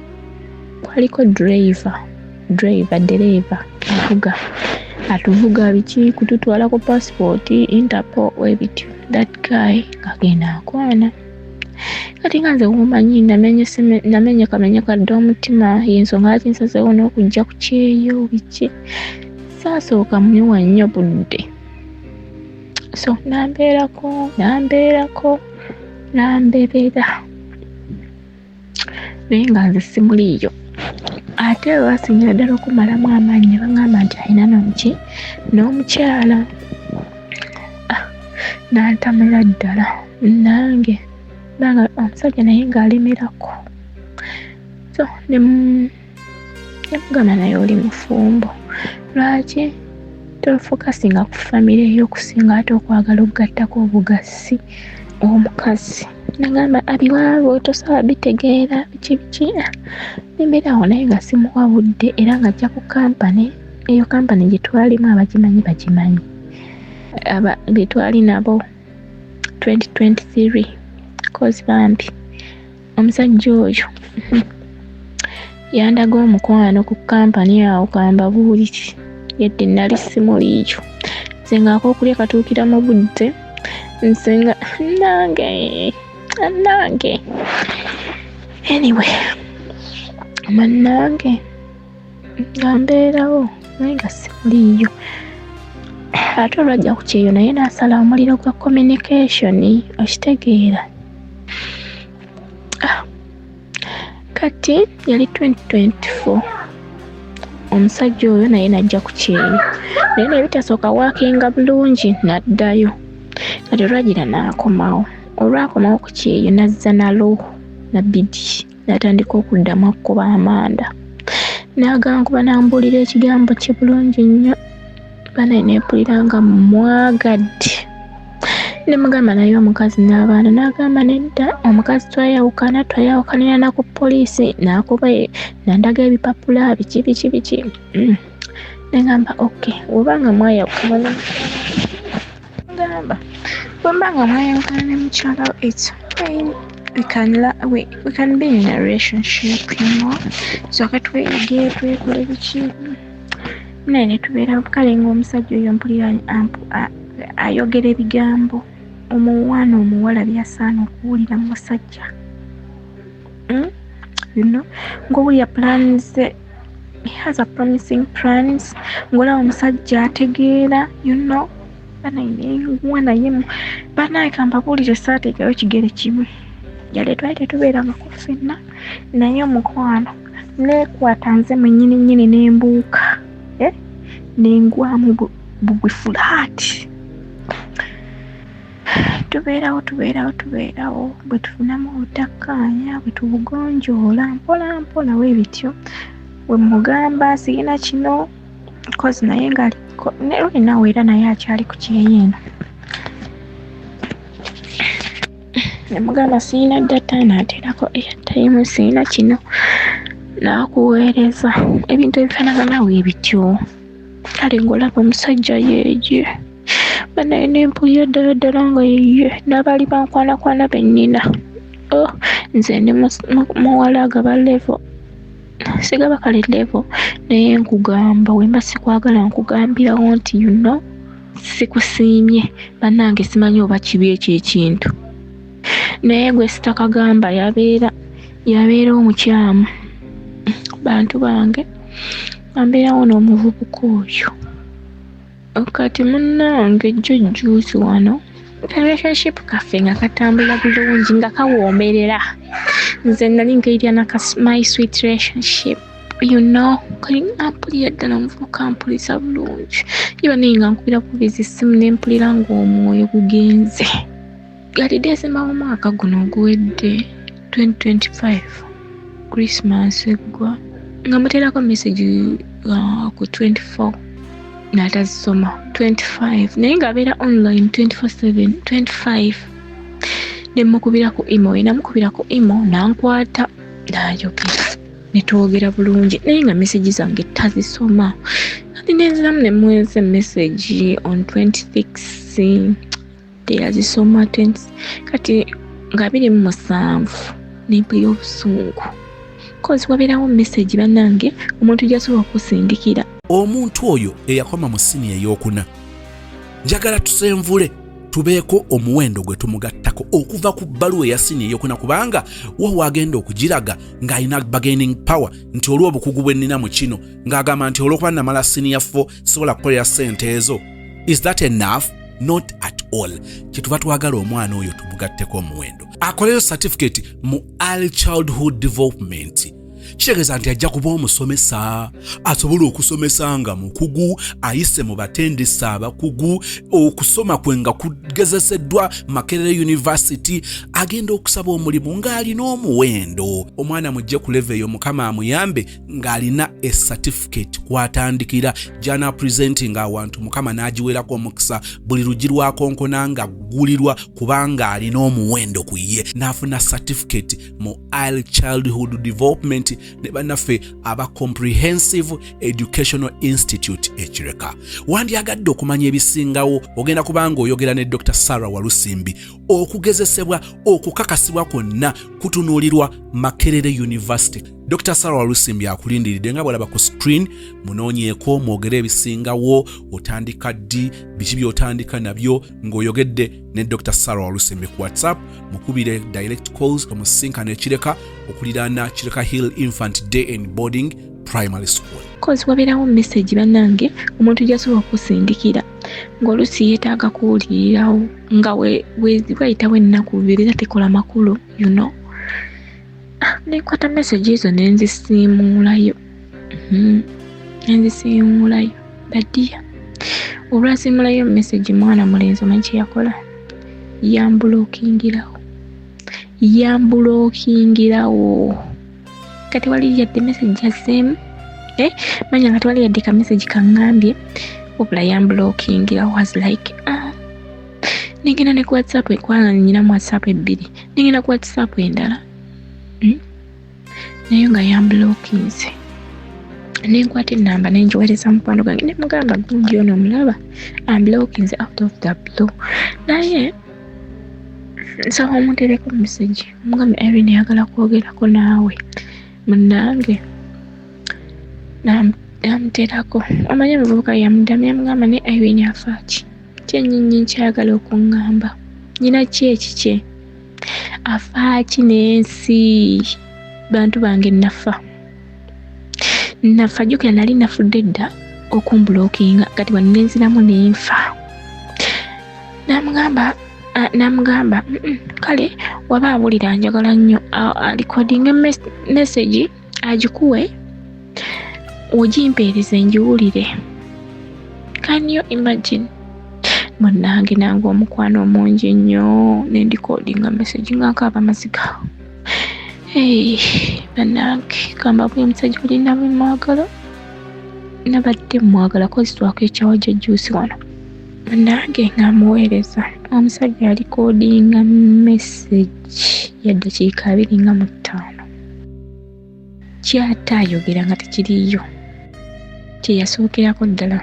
waliko dereva atuvuga biki kututwala ku passport Interpol webityo that guy kagenda akwana kati nga nze wumanyi namenye kamenya kadde omutima yensonga lwaki nsazeewo n'okujja ku kyeyo biki saasooka munywa nnyo budde so nambeerako nambeerera naye nga nze simuliiyo ate lwasingira ddala okumalamu amaanyi ne baŋŋamba nti alina n'omukyala n'antamira ddala nange banga omusajja naye ng'alemerako so nemugamba naye oli mufumbo lwaki tofokasinga ku famire ey'okusinga ate okwagala okugattako obugasi omukazi nagamba abiwaawo tosaba bitegeera biki nembeerawo naye nga simuwa budde era nga ajja ku kampani eyo kampani gye twalimu abagimanyi be twali nabo 2023 kozi bambi omusajja oyo yandaga omukwano ku kampani awo kamba buuliki yedde nali simuliiyo nze ngaako okulya katuukira mu budde nsenga nange anyway mannange nga mbeerawo naye nga simuliiyo ate olwajja ku kyeyo naye n'asala omuliro gwa communication okitegeera kati yali 2024 omusajja oyo naye najja ku kyeyo naye nebitasooka waakinga bulungi n'addayo kati olwagira n'akomawo olwakomawo ku kyeyo nazza nalo nabidi n'atandika okuddamu akkuba amanda n'agankuba n'ambuulira ekigambo kye bulungi nnyo banaye neempulira nga mwagadde nemugamba naye omukazi n'abaana n'agamba nedda omukazi twayawukanira na ku poliisi n'akuba nandaga ebipapula biki negamba okay webanga mwayawukana gamba bwembanga mwayawukana ne mukyala it's fine we can be in a relationship so katweyige twekole biki naye netubeera kale ng'omusajja oyo mpulira ayogera ebigambo omuwana omuwala byasaana okuwulira mu musajja ng'owulira plans he has a promising plans ng'olaba omusajja ategeera banaye kambabuulire saateekayo kigere kimu yale twali tetubeerangako ffenna naye omukwano neekwata nze mwennyini n'embuuka nengwamu bugwi fulaati tubeerawo bwe tufunamu obutakkaanya bwe tubugonjoola mpola weebityo bwe mugamba sirina kino kozi naye ng'aliko olinawe era naye akyali ku kyeyeeno nemugamba sirina data naateerako airtime sirina kino n'akuweereza ebintu ebifaanagana weebityo kale ng'olaba omusajja yeeye banaye nempulira ddala nga yeye n'abaali bankwanakwana bennina nze ndi muwala agaba level sigaba kale level naye nkugamba wemba sikwagala nkugambirawo nti sikusiimye bannange simanyi oba kibi ekyo ekintu naye gwe sitakagamba yabeera omukyamu bantu bange ambeerawo n'omuvubuka oyo kati munnange jjuusi wano relationship kaffe nga katambula bulungi nga kawoomerera nze nali nkairya my sweet relationship kalinga mpulira ddala omuvubuka mpulisa bulungi iba naye nga nkubira kubiza essimu nempulira ng'omwoyo gugenze gali December omwaka guno oguwedde 2025 Christmas eggwa nga muteerako message ku 24 n'atazisoma 25 naye ng'abeera online 24/7 25 nemukubira ku email namukubira ku email nankwata n'ayogera netwogera bulungi naye nga message zange tazisoma kati nenziramu nemweza message on 26 teyazisoma 20 kati nga 27 nempulira obusungu kozi wabeerawo message bannange omuntu gyasobola okusindikira omuntu oyo eyakoma mu sini ey'okuna njagala tusenvule tubeeko omuwendo gwe tumugattako okuva ku bbaluwa eya sini ey'okuna kubanga wo wagenda okugiraga ng'alina bargaining power nti olw'obukugu bwe nnina mu kino ng'agamba nti olw'okuba namala sini ya 4 sisobola kukolera ssente ezo. Is that enough? Not at all. Kyetuva twagala omwana oyo tumugatteko omuwendo akoleyo certificate mu early childhood development. Kitegeeza nti ajja kuba omusomesa asobola okusomesa nga mukugu ayise mu batendesa abakugu okusoma kwe nga kugezeseddwa Makerere University agenda okusaba omulimu ng'alina omuwendo. Omwana mujje ku level eyo Mukama amuyambe ng'alina a certificate kwatandikira jana presenting awantu Mukama n'agiwerako omukisa buli lugi lwakonkona nga gulirwa kubanga alina omuwendo ku ye n'afuna certificate mu early childhood development ne bannaffe aba Comprehensive Educational Institute ekireka. Wandyagadde okumanya ebisingawo ogenda kubanga oyogera ne Dr. Sarah Walusimbi okugezesebwa okukakasibwa kwonna kutunuulirwa Makerere University. Dr. Sarah Walusimbi akulindiridde nga bwalaba ku screen munoonyeeko mwogere ebisingawo otandika ddi biki by'otandika nabyo ng'oyogedde ne Dr. Sarah Walusimbi ku WhatsApp mukubire direct calls omusinkana ekireka okuliraana Kireka Hill Infant Day and Boarding Primary School. Kozi wabeerawo message bannange omuntu gyasobola okusindikira ng'olusi yeetaaga kuwulirirawo nga wayitawo ennaku bbiri tekola makulu nekwata message ezo nenzisiimulayo badiya olwasiimulayo message mwana mulenzi omanyi kye yakola yambulokingirawo kati wali yadde message yaseemu manya kati wali yadde ka message kaŋŋambye wabula yambulokingirawo was like ningenda ne ku WhatsApp ekwala nyinamu WhatsApp ebbiri ningenda ku WhatsApp endala naye nga yambulookinze nenkwata ennamba nenjiweereza mukwano gange nemugamba gundi ono omulaba ambulookinze out of the blue naye nsaba omuntereko message omugambe Irene yagala kwogerako naawe munnange namuteerako omanye omuvubuka yamuddamu yamugamba ne Irene afaaki kyennyinyi nkyayagala okuŋŋamba nyina ki ekikye afaaki n'ensi bantu bange nafa jjukira nali nafudde dda okumbulookinga kati wanenziramu nenfa namugamba kale waba abulira njagala nnyo recording message agikuwe ogimpeereze ngiwulire. Can you imagine? Munnange nange omukwano omungi nnyo nendikodinga message nga nkaaba maziga. Bannange kamba bwe omusajja olina bwe mwagala nabadde mwagala kozi twakekyawo jjuusi wano munnange ngamuweereza omusajja alikodinga message ya ddakiika 25 kyata ayogera nga tekiriyo kyeyasookerako ddala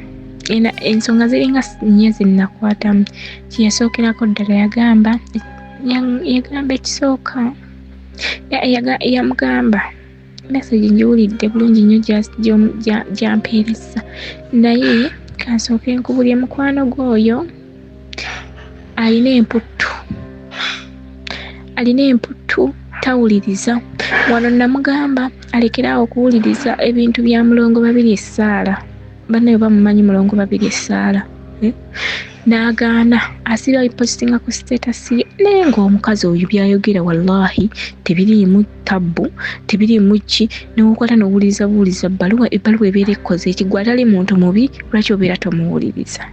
ensonga ziringa nnya zinnakwatamu kyeyasookerako ddala yagamba ekisooka yamugamba message ngiwulidde bulungi nnyo gyampeereza naye kansooke nkubulye mukwano gwoyo alina emputtu tawuliriza wano namugamba alekeraawo okuwuliriza ebintu bya mulongo babiri essaala bannayo bamumanyi mulongo babiri essaala n'agaana asiba ipostinga ku status ye naye ng'omukazi oyo byayogera wallahi tebiriimu tabbu tebiriimu ki n'okwata n'owuliriza buwuliza ebbaluwa ebeera ekkoze eki gwe atali muntu mubi lwaki obeera tomuwuliriza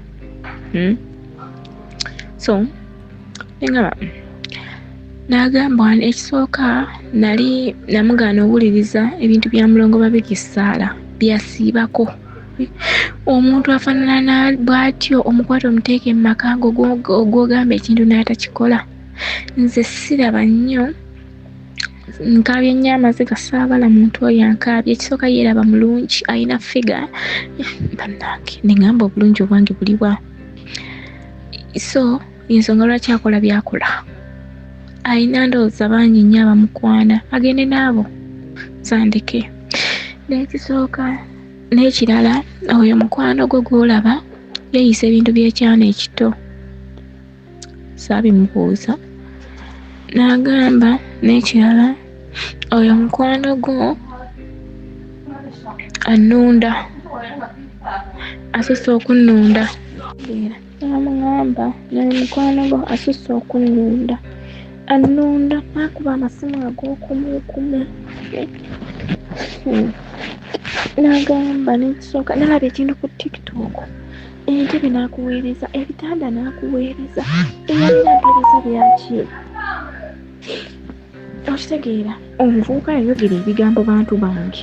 so engaba n'agamba ekisooka nali namugaana owuliriza ebintu bya mulongo babikisaala byasiibako omuntu afaanana bw'atyo omukwata omuteeke mu maka gw'ogamba ekintu n'atakikola nze siraba nnyo nkaabye nnyo amaziga saabala muntu oyo ankaabye ekisooka yeeraba mulungi alina figa bannange neŋŋamba obulungi obwange buliwa so ensonga lwaki akola byakola alina ndowooza bangi nnyo abamukwana agende naabo zandike n'ekisooka n'ekirala oyo mukwano gwe gw'olaba yeeyisa ebintu by'ekyana ekito saabimubuuza n'agamba n'ekirala oyo mukwano gwo annunda asusse okunnunda n'amugamba naye mukwano gwo asusse okunnunda annunda n'akuba amasimu ag'okumukumu n'agamba n'ekisooka nalaba ekintu ku tiktok entebe n'akuweereza ebitanda n'akuweereza eyalina mpeereza byaki okitegeera omuvubuka yayogera ebigambo bantu bange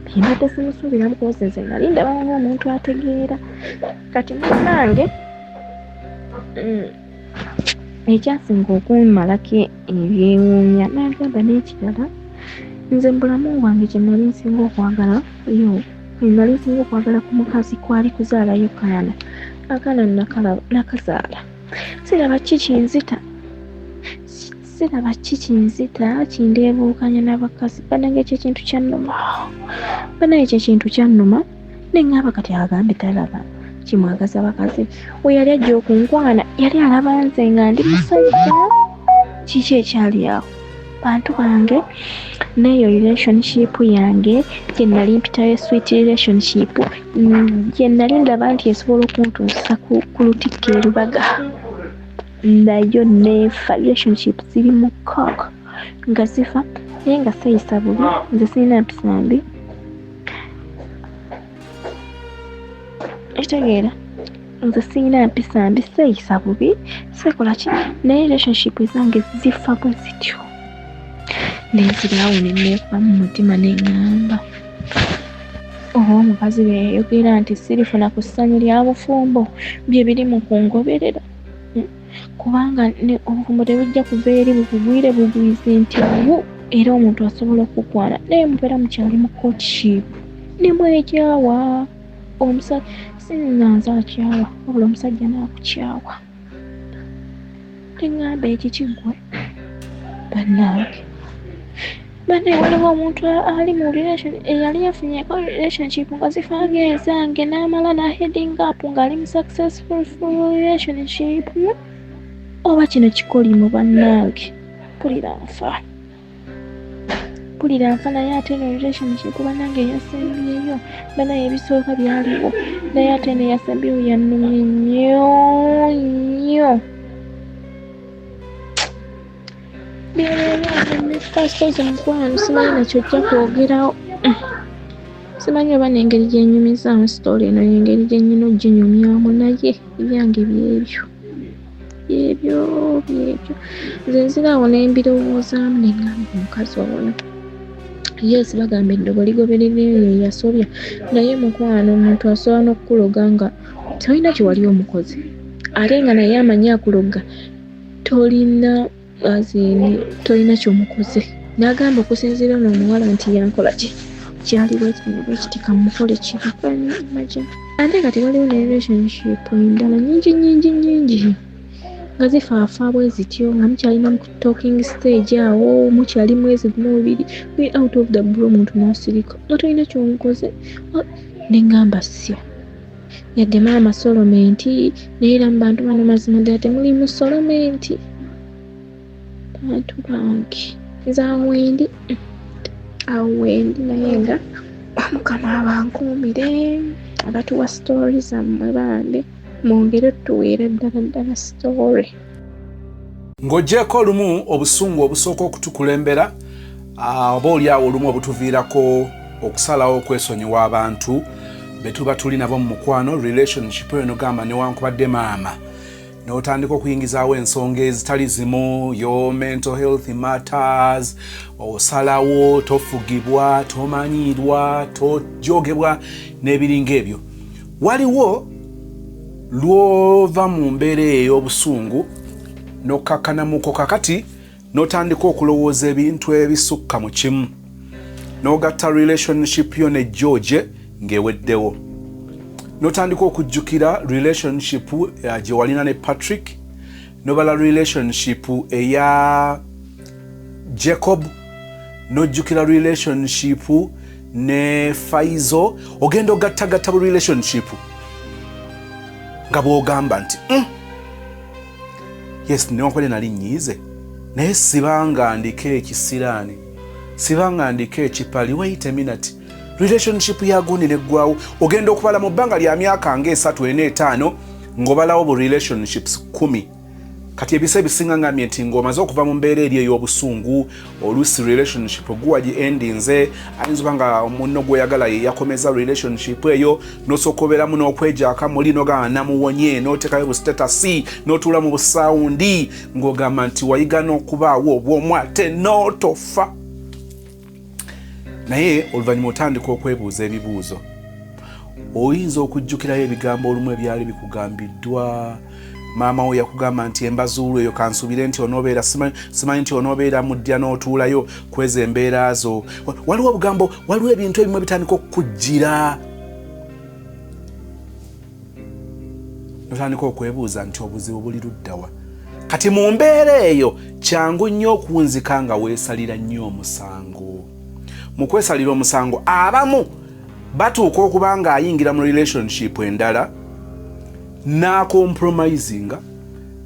byembadde simusuubira bukozi nze nali ndabanga omuntu ategeera kati munnange ekyasinga okummalako ebyewuunya n'agamba n'ekirala nze mu bulamu bwange kye nali nsinga okwagala nali nsinga okwagala ku mukazi kwali kuzaalayo akaana nakazaala siraba kikinzita kindeebuukanya n'abakazi banange ekyo ekintu kyannuma banaye ekyo ekintu kyannuma neŋŋamba kati agambe talaba kimwagaza abakazi we yali ajja okunkwana yali alaba nze nga ndi musajja kiki ekyali awo bantu bange neeyo relationship yange gye nali mpitayo sweet relationship gye nali ndaba nti esobola okuntuusa ku lutikko erubaga nayo neefa relationship ziri mu kok nga zifa naye nga seeyisa bubi nze sirina mpisa mbi ekitegeera nze sirina mpisa mbi seeyisa bubi sekola ki naye relationship zange zifa bwe zityo neziraawo neneekuba mu mutima neŋŋamba oba omukazi beyayogera nti sirifuna ku ssanyu lya bufumbo bye biri mu kungoberera kubanga obufumbo tebujja kuva eri bukugwire bugwize nti wu era omuntu asobola okukwana naye mubeera mukyali mu courtship nemwekyawa omusajja sinanza akyawa wabula omusajja naakukyawa teŋŋamba ekikiggwe bannange banaye waliwo omuntu ali mu eyali yafunyeko relationship nga zifaanga ezange n'amala n'heading up ng'ali mu successful relationship oba kino kikolimu bannange mpulira nfa naye ate no relationship bannange eyasembyeyo banaye ebisooka byaliwo naye ate neyasembyeyo yannumye nnyo fasitoza mukwano simanyi nakyo ojja kwogerawo simanyi oba n'engeri gyenyumizaamu sitooli eno y'engeri gyenyina oginyumyamu naye ebyange byebyo nze nziraawo nembirowoozaamu neŋŋamba omukazi ono yes bagamba eddogo ligoberera eyo yasobya naye mukwano omuntu asobola n'okukuloga nga tolina kyewali omukozi ate nga naye amanyi akuloga tolina kyomukoze n'agamba okusinziira n'omuwala nti yankola ki kyaliwo ekitika mukole kibi ate kati waliwo ne relationship endala nyingi nga zifaafa bwe zityo nga mukyalina mu talking stage awo mukyali mwezi gumubiri we out of the blue omuntu n'asirika nga tolina kyomukoze neŋŋamba syo yadde maama solomenti naye era mu bantu bano mazima ddala temuli mu solomenti bantu bange nze awendi naye nga mukama abankuumire abatuwa story zammwe bambi mwongere tuweere ddala story. Ng'oggyeko olumu obusungu obusooka okutukulembera oba oliawo olumu obutuviirako okusalawo okwesonyiwa abantu be tuba tuli nabo mu mukwano relationship eyo nogamba newankubadde maama n'otandika okuyingizaawo ensonga ezitali zimu yo mental health matters osalawo tofugibwa tomanyiirwa tojogebwa n'ebiringa ebyo. Waliwo lwova mu mbeera ey'obusungu n'okakkanamuko kakati n'otandika okulowooza ebintu ebisukka mu kimu n'ogatta relationship yo ne George ng'eweddewo n'otandika okujjukira relationship gye walina ne Patrick n'obala relationship eya Jacob n'ojjukira relationship ne Faizo ogenda ogattagatta bu relationship nga bw'ogamba nti yes newankubadde nali nnyiize naye sibanga ndiko ekisiraani sibanga ndiko ekipali wait a minute relationship yagundi neggwawo ogenda okubala mu bbanga lya myaka nga 3-4-5 ng'obalawo bu relationships 10 kati ebisa ebisinga ngambye nti ng'omaze okuva mu mbeera eri ey'obusungu oluusi relationship guwa gi endinze ayinza oba nga munno gw'oyagala ye yakomeza relationship eyo n'osooka obeeramu n'okwejaaka muli n'ogamba namuwonye n'oteekayo bu status n'otuula mu busawundi ng'ogamba nti wayiga n'okubaawo obw'omwate n'otofa naye oluvannyuma otandika okwebuuza ebibuuzo oyinza okujjukirayo ebigambo olumu ebyali bikugambiddwa maama we yakugamba nti embazuulu eyo kansubire nti onoobeera simanyi nti onoobeera muddya n'otuulayo kweza embeera zo waliwo obugambo waliwo ebintu ebimu ebitandika okukujjira notandika okwebuuza nti obuzibu buli luddawa kati mu mbeera eyo kyangu nnyo okunzika nga weesalira nnyo omusango mu kwesalira omusango abamu batuuka okuba nga ayingira mu relationship endala n'akompromisinga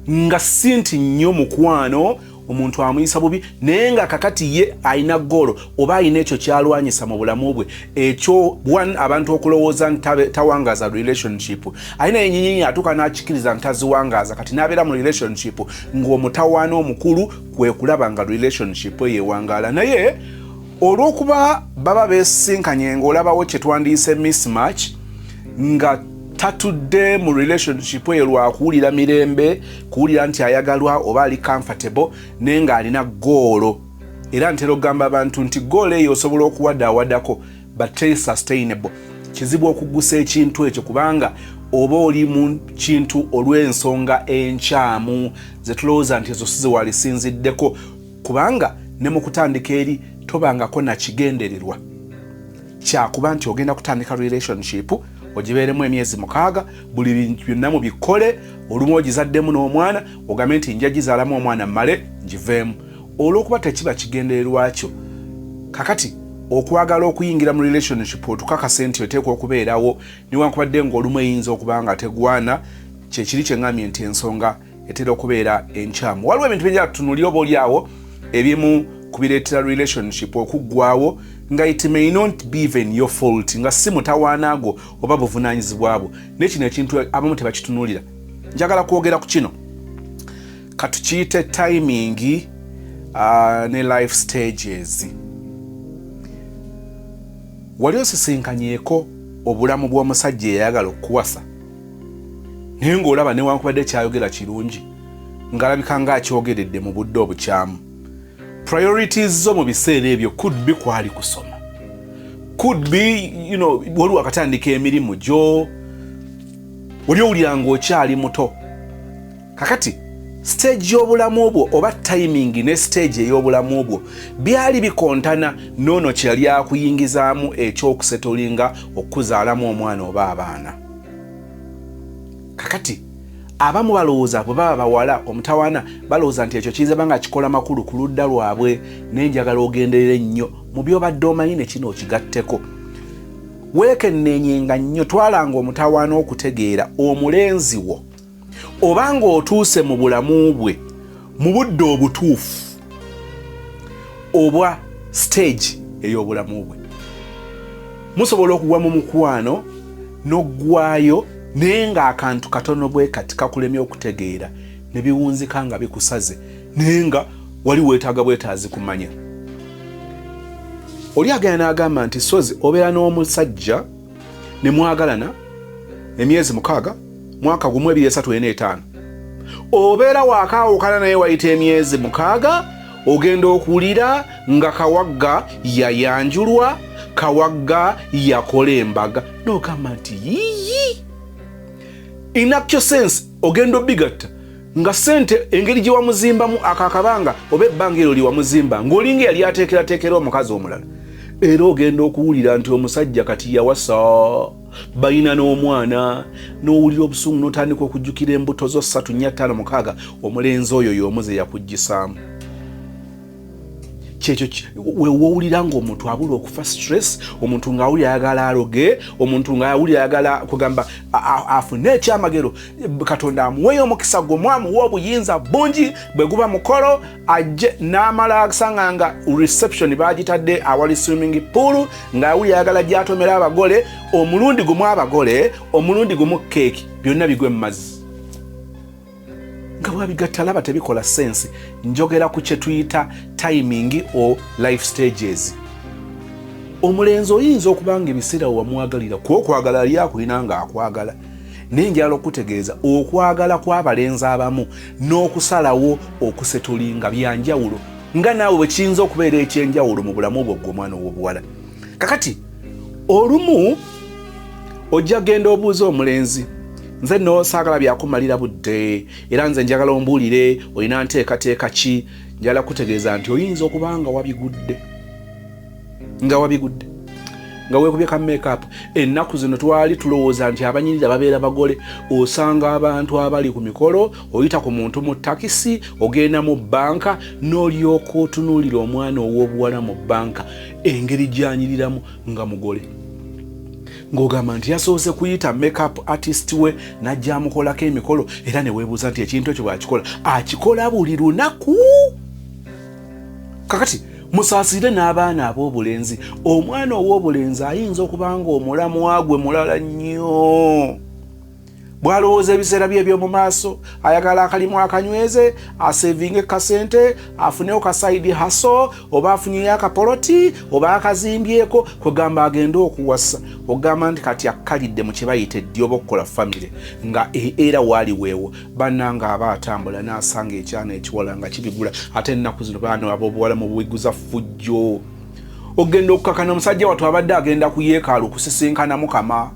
nga si nti nnyo mukwano omuntu amuyisa bubi naye nga kakati ye alina ggoolo oba alina ekyo kyalwanyisa mu bulamu bwe ekyo abantu okulowooza nti tawangaaza relationship alina enyinyinyi atuuka n'akikiriza nti taziwangaaza kati n'abeera mu relationship ng'omutawaana omukulu kwe kulaba nga relationship yeewangaala naye olw'okuba baba beesinkanye ng'olabawo kye twandiise mismatch nga tatudde mu relationship eyo lwakuwulira mirembe kuwulira nti ayagalwa oba ali comfortable naye ng'alina ggoolo era ntera okugamba abantu nti ggoolo eyo osobola okuwadaawadako but teri sustainable kizibu okuggusa ekintu ekyo kubanga oba oli mu kintu olw'ensonga enkyamu ze tulowooza nti ezo si ze walisinziddeko kubanga ne mu kutandika eri tobangako na kigendererwa kyakuba nti ogenda kutandika relationship ogibeeremu emyezi 6 buli bintu byonna mubikole olumu ogizaddemu n'omwana ogambe nti nja gizaalamu omwana mmale ngiveemu olw'okuba tekiba kigendererwa kyo kakati okwagala okuyingira mu relationship otukakase nti oteekwa okubeerawo newankubadde ng'olumu eyinza okuba nga tegwana kyekiri kye ngambye nti ensonga etera okubeera enkyamu waliwo ebintu by'enjala tutunuulira oba oliawo ebimu kubireetera relationship okuggwawo nga it may not be even your fault nga si mutawaanaago oba buvunaanyizibwa bwo n'ekino ekintu abamu tebakitunuulira njagala kwogera ku kino katukiyite timing ne life stages wali osisinkanyeeko obulamu bw'omusajja eyayagala okuwasa naye ng'olaba newankubadde kyayogera kirungi ng'alabika ng'akyogeredde mu budde obukyamu priorities zo mu biseera ebyo could be kwali kusoma could be wali wakatandika emirimu gyo oli owulira ng'okyali muto kakati stage y'obulamu obwo oba timing ne stage ey'obulamu obwo byali bikontana noono kye yali akuyingizaamu ekyokusetolinga okuzaalamu omwana oba abaana kakati abamu balowooza bwe baba bawala omutawaana balowooza nti ekyo kiyinza banga kikola makulu ku ludda lwabwe naye njagala ogenderere nnyo mu byobadde omanyi ne kino okigatteko weekenneenyenga nnyo twalanga omutawaana okutegeera omulenzi wo obanga otuuse mu bulamu bwe mu budde obutuufu obwa stage ey'obulamu bwe musobola okugwa mu mukwano n'oggwayo naye ng'akantu katono bwe kati kakulemya okutegeera ne biwunzika nga bikusaze naye nga wali weetaaga bwetaazi kumanya. Oli agenda n'agamba nti sozi obeera n'omusajja ne mwagalana emyezi 6 mwaka gumu 235 obeera waakaawukana naye wayita emyezi 6 ogenda okuwulira nga kawagga yayanjulwa kawagga yakola embaga n'ogamba nti yiyi. In actual sense ogenda obigatta nga sente engeri gye wamuzimbamu akakabanga oba ebbanga ero li wamuzimba ng'olinga yali ateekerateekera omukazi omulala era ogenda okuwulira nti omusajja kati yawasa balina n'omwana n'owulira obusungu n'otandika okujjukira embuto zo 3 4 5 6 omulenzi oyo y'omu ze yakuggisaamu. Kyekyo wewulira ng'omuntu abula okufa stress, omuntu ng'awulira ayagala aloge, omuntu ng'awulira ayagala kugamba afune ekyamagero Katonda amuweyo omukisa gwe mwamuwa obuyinza bungi bwe guba mukolo ajje n'amala akusanga nga reception baagitadde awali swimming pool ng'awulira ayagala gy'atomera abagole omulundi gumu abagole omulundi gumu keeki byonna bigwe mu mazzi. Nga bwabigatta laba tebikola sense. Njogera ku kye tuyita timing o life stages. Omulenzi oyinza okubanga ebiseera wamwagalira kw'okwagala yali akulina nga akwagala naye njala okutegeeza okwagala kw'abalenzi abamu n'okusalawo okusetulinga byanjawulo nga naawe bwe kiyinza okubeera ekyenjawulo mu bulamu bwo gw'omwana ow'obuwala. Kakati olumu ojja genda obuuza omulenzi nze no saagala byakumalira budde era nze njagala ombuulire olina nteekateeka ki. Njala kutegeeza nti oyinza okubanga wabigudde nga weekubye ka make-up. Ennaku zino twali tulowooza nti abanyirira babeera bagole. Osanga abantu abali ku mikolo oyita ku muntu mu takisi ogenda mu banka n'olyoka otunuulira omwana ow'obuwala mu banka engeri gy'anyiriramu nga mugole ng'ogamba nti yasoose kuyita make-up artist we n'ajja amukolako emikolo era ne weebuuza nti ekintu ekyo bw'akikola akikola buli lunaku. Kakati musaasire n'abaana ab'obulenzi. Omwana ow'obulenzi ayinza okubanga omulamu wagwe mulala nnyo bw'alowooza ebiseera bye eby'omu maaso ayagala akalimu akanyweze asevinge kasente afunewo kasaidi haso oba afunyeyo akapoloti oba akazimbyeko kwegamba agenda okuwasa ogamba nti kati akkalidde mu kye bayita eddyoba okukola famire nga era waali weewo bannanga aba atambula n'asanga ekyana ekiwala nga kibigula ate ennaku zino baana ab'obuwala mu bwiguza fujjo ogenda okukakana omusajja wattu abadde agenda ku yeekaalu okusisinkana Mukama.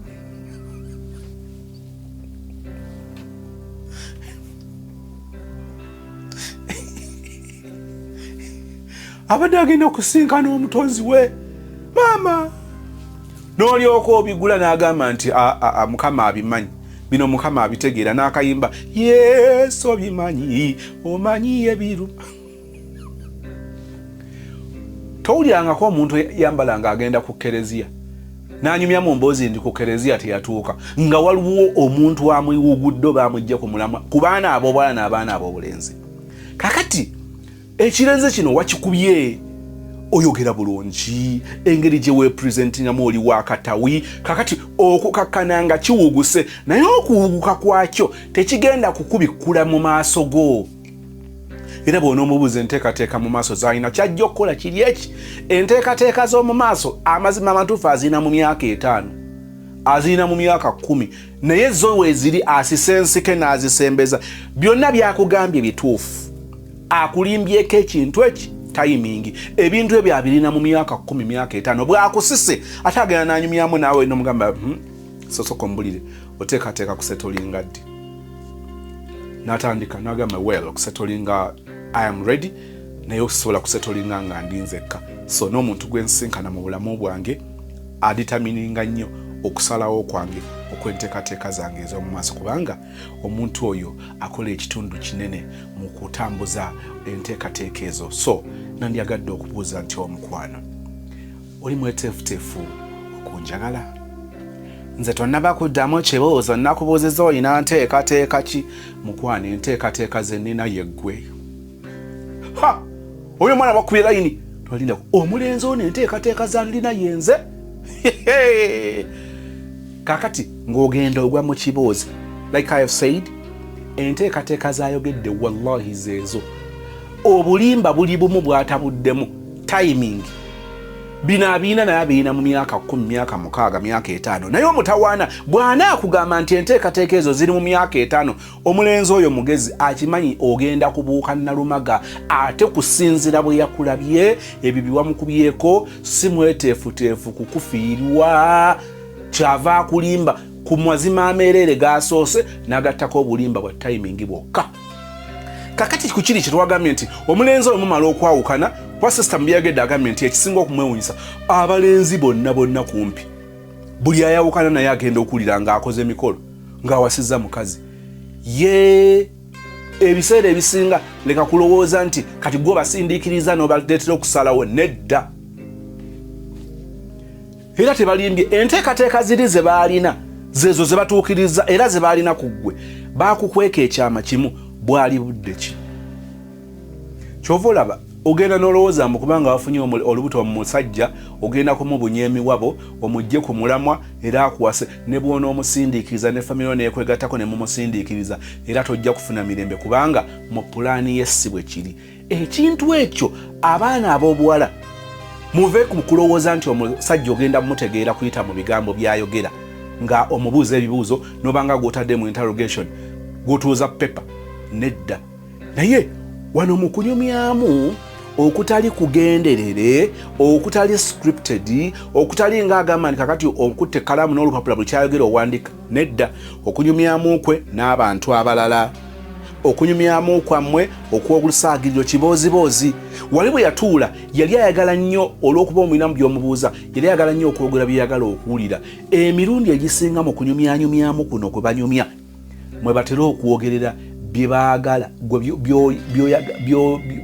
Abadde agenda okusinkana omutonzi we maama n'olyoka obigula n'agamba nti Mukama abimanyi bino Mukama abitegeera n'akayimba Yesu obimanyi omanyi ebiru. Towulirangako omuntu yambalanga agenda ku kereziya n'anyumya mu mboozi ndi ku kereziya teyatuuka nga waliwo omuntu amwiwugudde oba amujja ku mulamwa ku baana ab'obuwala n'abaana ab'obulenzi. Kakati ekirenze kino wakikubye oyogera bulungi engeri gye weepresentingamu oli wakatawi. Kakati okukakkana nga kiwuguse naye okuwuguka kwakyo tekigenda kukubikkula mu maaso go. Era bw'onoomubuuza enteekateeka mu maaso z'alina kyajja okukola kiri eki. Enteekateeka z'omu maaso amazima amatuufu azirina mu myaka 5 azirina mu myaka 10 naye zo weeziri asisensike n'azisembeza byonna byakugambye bituufu. Akulimbyeko ekintu eki timing ebintu ebyo abirina mu myaka 10 myaka 5 bwakusise ate agenda n'anyumyamu naawe n'omugamba sosoka ombulire oteekateeka kusetolinga ddi n'atandika n'agamba well okusetolinga I am ready naye okusobola kusetolinga nga ndi nzekka. So n'omuntu gwe nsinkana mu bulamu bwange aditamininga nnyo okusalawo kwange okwenteekateeka zange ez'omu maaso kubanga omuntu oyo akola ekitundu kinene mu kutambuza enteekateeka ezo. So nandyagadde okubuuza nti omukwano oli mweteefuteefu okunjagala? Nze tonnaba kuddamu kibuuzo nakubuuzizza olina nteekateeka ki? Mukwano enteekateeka ze nnina yeggwe. Oyo mwana bakubye layini twalinda omulenzi ono enteekateeka za nlina yenze. kakati ng'ogenda ogwa mu kiboozi like I have said enteekateeka z'ayogedde wallahi zeezo obulimba buli bumu bwatabuddemu timing bino abiina naye abiina mu myaka 10 myaka 6 myaka 5 naye omutawaana bw'anaakugamba nti enteekateeka ezo ziri mu myaka 5 omulenzi oyo mugezi akimanyi ogenda kubuuka nalumaga ate kusinzira bwe yakulabye ebyo biwamukubyeko si mweteefuteefu kukufiirwa kyava akulimba ku mazima ameerere gasoose n'agattako obulimba bwa timing bwokka. Kakati kukiri kye twagambye nti omulenzi oyo mumala okwawukana kwa system byagedde agambye nti ekisinga okumwewunyisa abalenzi bonna kumpi buli ayawukana naye agenda okuwulira ng'akoze emikolo ng'awasizza mukazi ye ebiseera ebisinga leka kulowooza nti kati gwe basindiikiriza n'obaleetera okusalawo nedda era tebalimbye enteekateeka ziri ze baalina zezo ze batuukiriza era ze baalina ku ggwe baakukweka ekyama kimu bwali budde ki kyova olaba ogenda n'olowooza mbu kubanga wafunye olubuto mu musajja ogenda kumubunya emiwabo omugye ku mulamwa era akuwase ne bwona omusindiikiriza ne famire neekwegattako ne mumusindiikiriza era tojja kufuna mirembe kubanga mu pulaani y'essi bwe kiri ekintu ekyo abaana ab'obuwala muve ku kulowooza nti omusajja ogenda mumutegeera kuyita mu bigambo byayogera nga omubuuza ebibuuzo n'obanga gw'otadde mu interrogation gw'otuuza pepa nedda naye wano mu kunyumyamu okutali kugenderere okutali scripted okutali ng'agamba nti kakati okutte kalamu n'olupapula buli kyayogera owandika nedda okunyumyamu kwe n'abantu abalala okunyumyamu kwammwe okw'olusaagiriro kibooziboozi wali bwe yatuula yali ayagala nnyo olw'okuba omulinamu by'omubuuza yali ayagala nnyo okwogera byeyagala okuwulira emirundi egisinga mu kunyumyanyumyamu kuno kwe banyumya mwe batera okwogerera bye baagala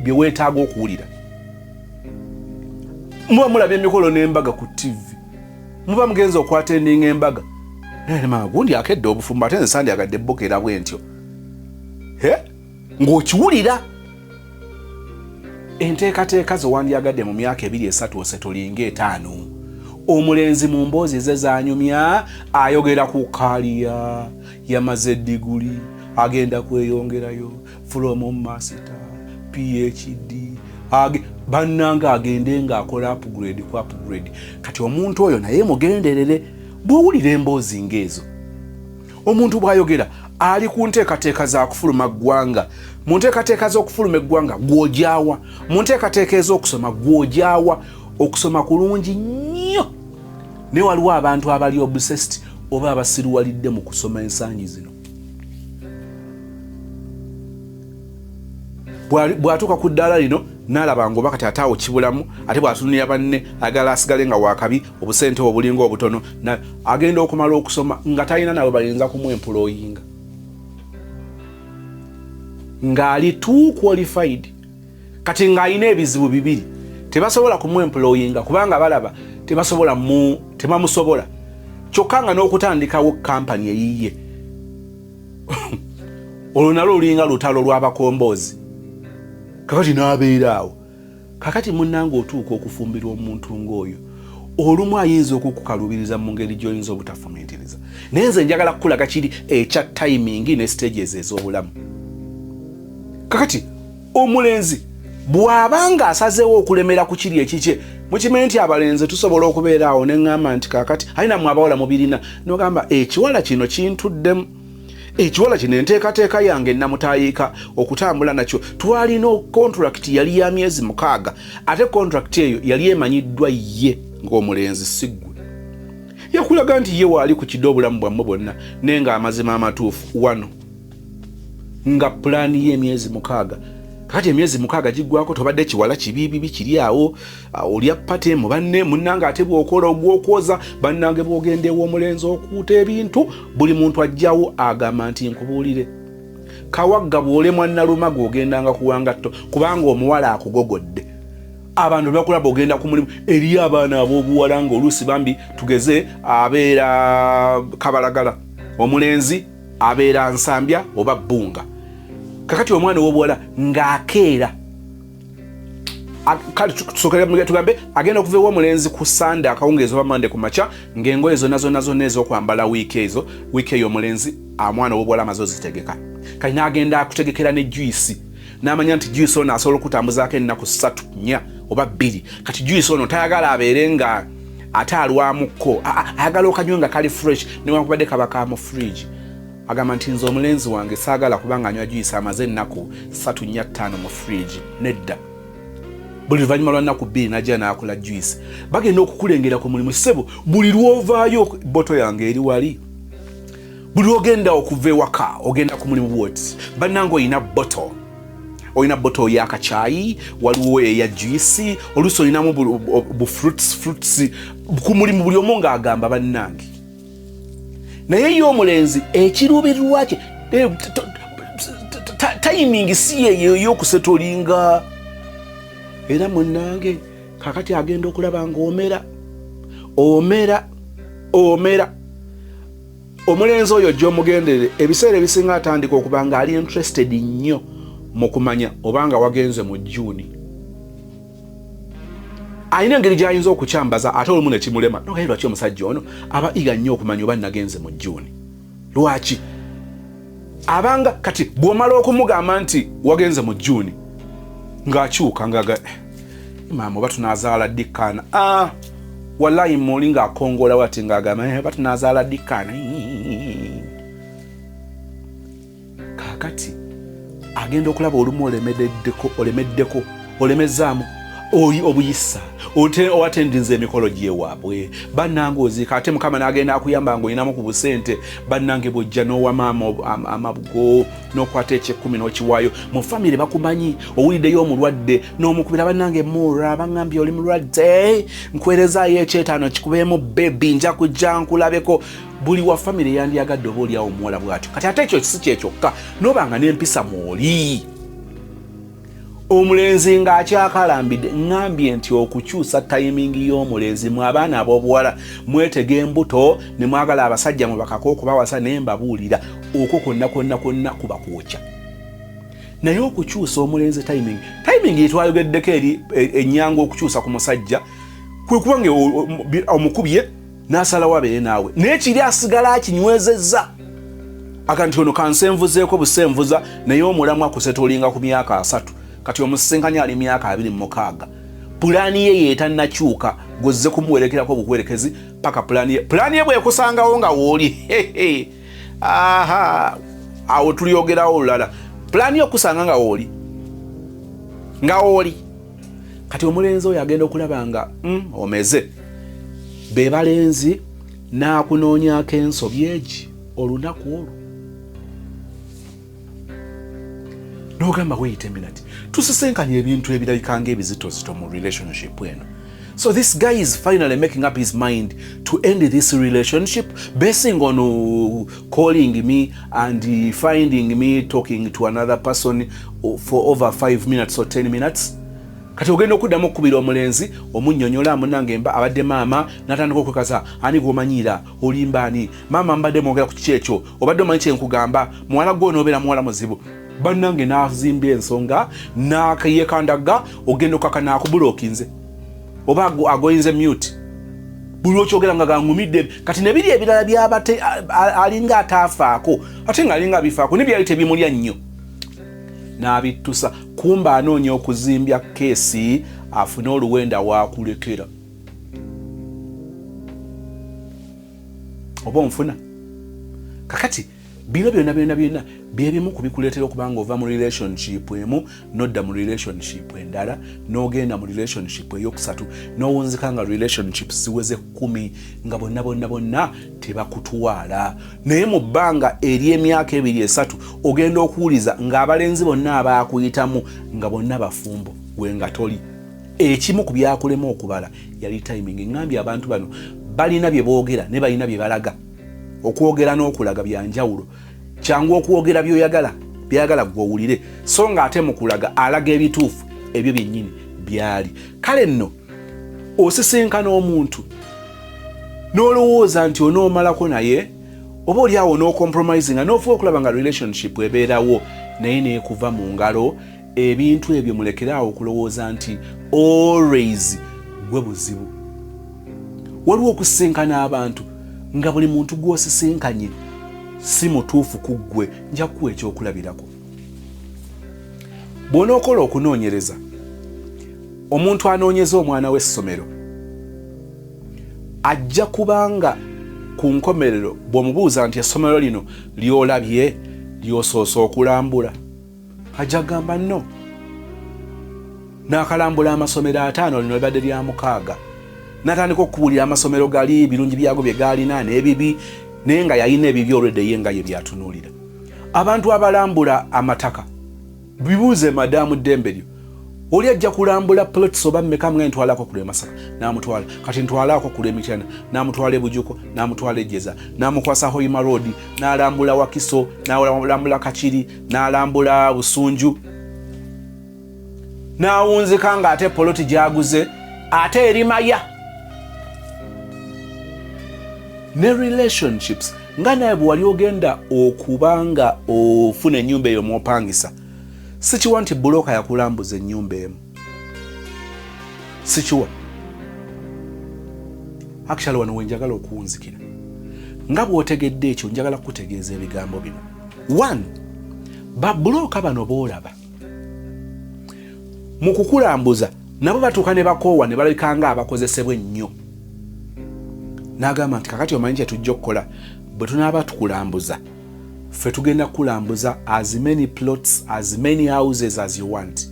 bye weetaaga okuwulira muba mulaba emikolo n'embaga ku TV muba mugenza okwatendinga embaga naye gundi akedde obufumbo ate nze sandyagadde ebbokera bwe ntyo ng'okiwulira enteekateeka ze wandyagadde mu myaka 2-3 ose tolinga 5 omulenzi mu mboozi ze zanyumya ayogera ku kaliya yamaze diguli agenda kweyongerayo from master PhD bannanga agende ng'akola upgrade ku upgrade kati omuntu oyo naye mugenderere bw'owulira emboozi ng'ezo omuntu bw'ayogera ali ku nteekateeka za kufuluma ggwanga mu nteekateeka z'okufuluma eggwanga gw'ojaawa mu nteekateeka ez'okusoma gw'ojaawa okusoma kulungi nnyo naye waliwo abantu abali obsessed oba abasiruwalidde mu kusoma ensangi zino bw'atuuka ku ddaala lino n'alaba ng'oba kati ataawo kibulamu ate bw'atunulira banne agala asigale nga wakabi obusente obulinga obutono agenda okumala okusoma nga talina nawe bayinza kumwemployinga ng'ali too qualified kati ng'alina ebizibu bibiri tebasobola kumwemployinga kubanga balaba tebamusobola kyokka nga n'okutandikawo kampani eyiye olwo nalwo lulinga lutalo lw'abakomboozi kakati n'abeera awo kakati munnanga otuuka okufumbirwa omuntu ng'oyo olumu ayinza okukukalubiriza mu ngeri gy'oyinza obutafumiitiriza naye nze njagala kukulaga kiri ekya timing ne stages ez'obulamu kakati omulenzi bw'abanga asazeewo okulemera ku kiri ekikye mukimanyi nti abalenzi tusobola okubeera awo ne ŋŋamba nti kakati alina mu abawala mubirina n'ogamba ekiwala kino kintuddemu ekiwala kino enteekateeka yange namutayiika okutambula nakyo twalina contract yali ya myezi 6 ate contract eyo yali emanyiddwa ye ng'omulenzi siggwe yakulaga nti ye waali ku kidde obulamu bwammwe bwonna naye ng'amazima amatuufu wano nga pulaani y'emyezi 6 kati emyezi 6 giggwako tobadde kiwala kibiibi bikiri awo olya pate mu banne munnanga ate bw'okola ogw'okwoza bannange bw'ogendeewo omulenzi okuuta ebintu buli muntu ajjawo agamba nti nkubuulire kawagga bw'olemwa nalumaga ogendanga kuwangatto kubanga omuwala akugogodde abantu bakulaba ogenda ku mulimu eri abaana ab'obuwala ng'oluusi bambi tugeze abeera kabalagala omulenzi abeera nsambya oba bbunga kakati omwana w'obuwala ng'akeera kale tugambe agenda okuva ewomulenzi ku Sande akawungeezi oba Monday ku makya ng'engoye zonna ez'okwambala wiiki eyo omulenzi amwana w'obuwala amaze ozitegeka kale n'agenda akutegekera ne juice n'amanya nti juice ono asobola okutambuzaako ennaku 3-4 oba 2 kati juice ono tayagala abeere nga ate alwamukko ayagala okanywe nga kali fresh newankubadde kaba ka mu fridge agamba nti nze omulenzi wange saagala kubanga anywa juice amaze ennaku 3-4-5 mu fridge nedda buli luvannyuma lwa nnaku 2 najja n'akola juice bagenda okukulengera ku mulimu ssebo buli lw'ovaayo boto yange eri wali buli ogenda okuva ewaka ogenda ku mulimu bwoti bannange olina boto y'akacaayi waliwo eya juice oluusi olinamu bu fruits ku mulimu buli omu ng'agamba bannange naye y'omulenzi ekiruubirirwa kye timing si yeyo y'okusetolinga era munnange kakati agenda okulaba nga omera omulenzi oyo gy'omugendere ebiseera ebisinga atandika okuba nga ali interested nnyo mu kumanya obanga wagenze mu June ayina engeri gy'ayinza okukyambaza ate olumu ne kimulema nogaye lwaki omusajja ono aba iga nnyo okumanya oba nagenze mu June lwaki abanga kati bw'omala okumugamba nti wagenze mu June ng'akyuka ngaga maama oba tunaazaala ddikkana wallahi muli ng'akongola wati ng'agamba oba tunaazaala ddikkana kakati agenda okulaba olumu olemezzaamu obuyisa owatendinza emikolo gyewaabwe bannange oziika ate mukama n'agenda akuyamba ng'olinamu ku busente bannange bw'ojja n'owa maama amabugo n'okwata ekyekumi n'okiwaayo mu famire bakumanyi owuliddeyo omulwadde n'omukubira bannange muura baŋŋambye oli mulwadde nkwerezaayo ekyetaano kikubeemu bebi nja kujja nkulabeko buli wa famire yandyagadde oba oliawo omuwala bw'atyo kati ate ekyo kisi kyekyokka n'obanga n'empisa mw'oli omulenzi ng'akyakalambidde ŋŋambye nti okukyusa tayimingi y'omulenzi mu abaana ab'obuwala mwetega embuto ne mwagala abasajja mu bakako okubawasa naye mbabuulira okwo konna kuba kwokya naye okukyusa omulenzi tayimingi yetwayogeddeko eri ennyanga okukyusa ku musajja kwe kuba nga omukubye n'asalawo abeere naawe naye kiri asigala akinywezezza akanti ono kansenvuzeeko busenvuza naye omulamu akusetolinga ku myaka 3 kati omusinkanya ali myaka 26 pulaani ye yeetannakyuka gozze kumuwerekerako obuwerekezi paka pulaani ye bwekusangawo nga wooli awo tulyogerawo olulala pulaani ye okusanga nga wooli kati omulenzi oyo agenda okulaba nga omeze be balenzi n'akunoonyako ensobi egi olunaku olwo n'ogamba wait a minute tusisenkanya ebintu ebirabika ng'ebizitozito mu relationship eno so this guy is finally making up his mind to end this relationship basing on calling me and finding me talking to another person for over 5 minutes or 10 minutes kati ogenda okuddamu okukubira omulenzi omunnyonnyola munange abadde maama n'atandika okwekaza ani gw'omanyiira olimbaani maama mbadde mwogera ku kiki ekyo obadde omanyi kyenkugamba muwala gwo n'obeera muwala muzibu bannange n'azimbya ensonga n'akayekandaga ogenda okaka n'akubulookinze oba agoyinze mute buli okyogera nga gangumidde kati nebiri ebirala byabate alinga ataafaako ate ng'alinga abifaako nebyali tebimulya nnyo n'abittusa kumba anoonya okuzimbya keesi afune oluwenda waakulekera oba onfuna kakati bino byonna byebimu kubikuleetera okubanga ova mu relationship emu nodda mu relationship endala n'ogenda mu relationship eyokusatu n'owunzika nga relationship ziweze 10 nga bonna tebakutwala naye mu bbanga ery'emyaka 2-3 ogenda okuwuliza ng'abalenzi bonna abaakuyitamu nga bonna bafumbo wenga toli ekimu ku byakulema okubala yali timing ngambye abantu bano balina bye boogera ne balina bye balaga okwogera n'okulaga byanjawulo kyangu okwogera byagala gw'owulire so nga ate mu kulaga alaga ebituufu ebyo byennyini byali kale nno osisinkana omuntu n'olowooza nti onoomalako naye oba oli awo n'ocompromisinga n'ofuba okulaba nga relationship ebeerawo naye neekuva mu ngalo ebintu ebyo mulekeraawo okulowooza nti always gwe buzibu. Waliwo okusisinkana abantu nga buli muntu gw'osisinkanye si mutuufu ku ggwe, nja kuwa ekyokulabirako. Bw'onookola okunoonyereza, omuntu anoonyeza omwana w'essomero ajja kubanga ku nkomerero bw'omubuuza nti essomero lino ly'olabye ly'osoose okulambula, ajja gamba no, n'akalambula amasomero 5 lino libadde lya 6, n'atandika okubuulira amasomero gali birungi byago bye gaalina n'ebibi, naye nga yalina ebibi olwedde ye nga ye byatunuulira. Abantu abalambula amataka, bibuuze Madaamu Dembelyo, oli ajja kulambula plots oba mmeka nga ntwalako kule Masaka, n'amutwala, kati ntwalako kule Mityana, n'amutwala Bujuko, n'amutwala Ejjeza, n'amukwasa Hoima Road, n'alambula Wakiso, n'alambula Kachiri, n'alambula Busunju, n'awunzika ng'ate poloti gyaguze ate erimaya. Ne relationships nga naye bwe wali ogenda okubanga ofuna ennyumba eyo mwopangisa, sikiwa nti bulooka yakulambuza ennyumba emu, sikiwa. Actually wano wenjagala okuwunzikira nga bw'otegedde ekyo, njagala kukutegeeza ebigambo bino. 1, babulooka bano boolaba mu kukulambuza nabo batuuka ne bakoowa ne balabika nga abakozesebwa ennyo. N'agamba nti kakati omanyi kye tujja okukola, bwe tunaaba tukulambuza ffe tugenda kukulambuza as many plots, as many houses as you want,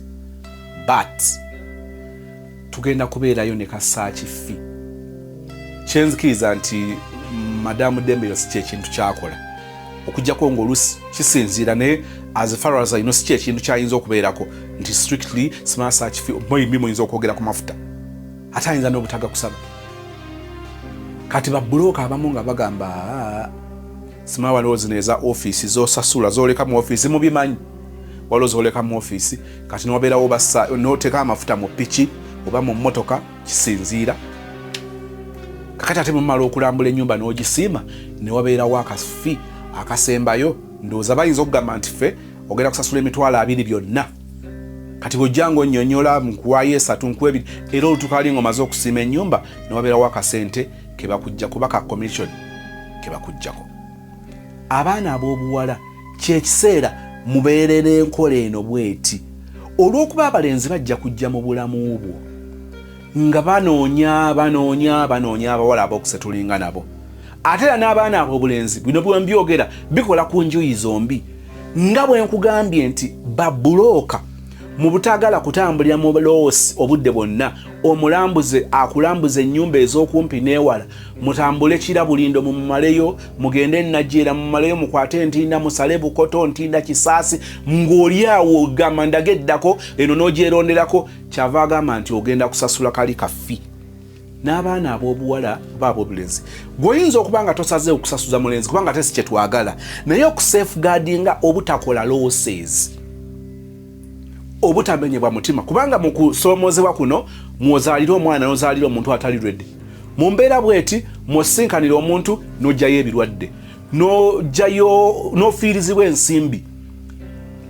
but tugenda kubeerayo ne kasaaki fee. Kyenzikiriza nti Madaamu Dembelyo si kyekintu kyakola, okujjako ng'olusi kisinziira, naye as far as I know si kyekintu kyayinza okubeerako nti strictly smart search fee, maybe muyinza okwogera ku mafuta, ate ayinza n'obutaga kusaba. Kati babulooka abamu nga bagamba sima walowoozi neeza ofiisi z'osasula z'oleka mu ofiisi mubimanyi, waliwo z'oleka mu ofiisi kati n'obeerawo bassa n'oteeka amafuta mu piki oba mu mmotoka, kisinziira. Kakati ate mumala okulambula ennyumba n'ogisiima ne wabeerawo akafi akasembayo, ndowooza bayinza okugamba nti ffe ogenda kusasula emitwalo 2 byonna. Kati bw'ojjanga onnyonnyola nkuwaayo 3 nkuwa 2 era olutuuka ali ng'omaze okusiima ennyumba ne wabeerawo akasente ke bakujjako baka commission ke bakujjako. Abaana ab'obuwala kyekiseera mubeerera enkola eno bweti, olw'okuba abalenzi bajja kujja mu bulamu bwo nga banoonya abawala ab'okusetulinga nabo. Ate era n'abaana ab'obulenzi bino bwe mbyogera bikola ku njuyi zombi, nga bwe nkugambye nti babulooka mu butagala kutambulira mu loosi obudde bwonna, omulambuze akulambuza ennyumba ez'okumpi n'ewala, mutambule Kirabulindo mumaleyo, mugende Najjera mumaleyo, mukwate Ntinda musale Bukoto, Ntinda Kisaasi, ng'oli awo gamba ndageddako eno n'ogyeronderako, kyava agamba nti ogenda kusasula kali kafi. N'abaana ab'obuwala b'ab'obulenzi gw'oyinza okuba nga tosaze okusasuza mulenzi kubanga ate si kye twagala, naye okusafeguardinga obutakola losses, obutamenyebwa mutima, kubanga mu kusoomozebwa kuno mwozaalira omwana n'ozaalira omuntu atali ready. Mu mbeera bweti mwosinkanira omuntu n'ojjayo ebirwadde, n'ofiirizibwa ensimbi,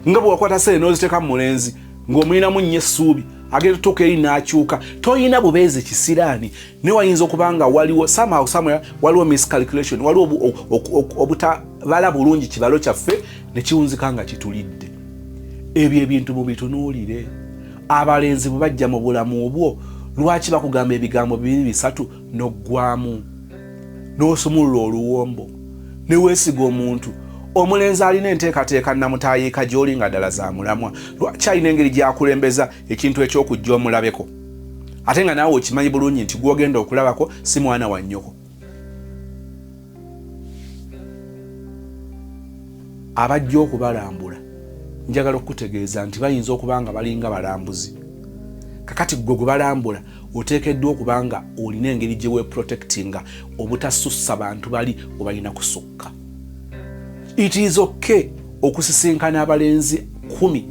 nga bw'okwata sente n'oziteeka mu mulenzi ng'omulinamu nnyo essuubi, agenda tutuuka eri n'akyuka, toyina bubeezi kisiraani. Ne wayinza okuba nga waliwo somehow somewhere waliwo miscalculation, waliwo obutabala bulungi kibalo kyaffe ne kiwunzika nga kitulidde. Ebyo ebintu mubitunuulire. Abalenzi bwe bajja mu bulamu obwo, lwaki bakugamba ebigambo 2-3 n'oggwamu n'osumulula oluwombo ne weesiga omuntu? Omulenzi alina enteekateeka namutayiika gy'oli nga ddala za mulamwa, lwaki alina engeri gy'akulembeza ekintu eky'okujja omulabeko ate nga naawe okimanyi bulungi nti gw'ogenda okulabako si mwana wa nnyoko? Abajja okubalambula njagala okutegeeza nti bayinza okuba nga balinga balambuzi. Kakati gwe gubalambula oteekeddwa okuba nga olina engeri gye weeprotectinga obutasussa bantu bali obalina kusukka. It is okay okusisinkana abalenzi 10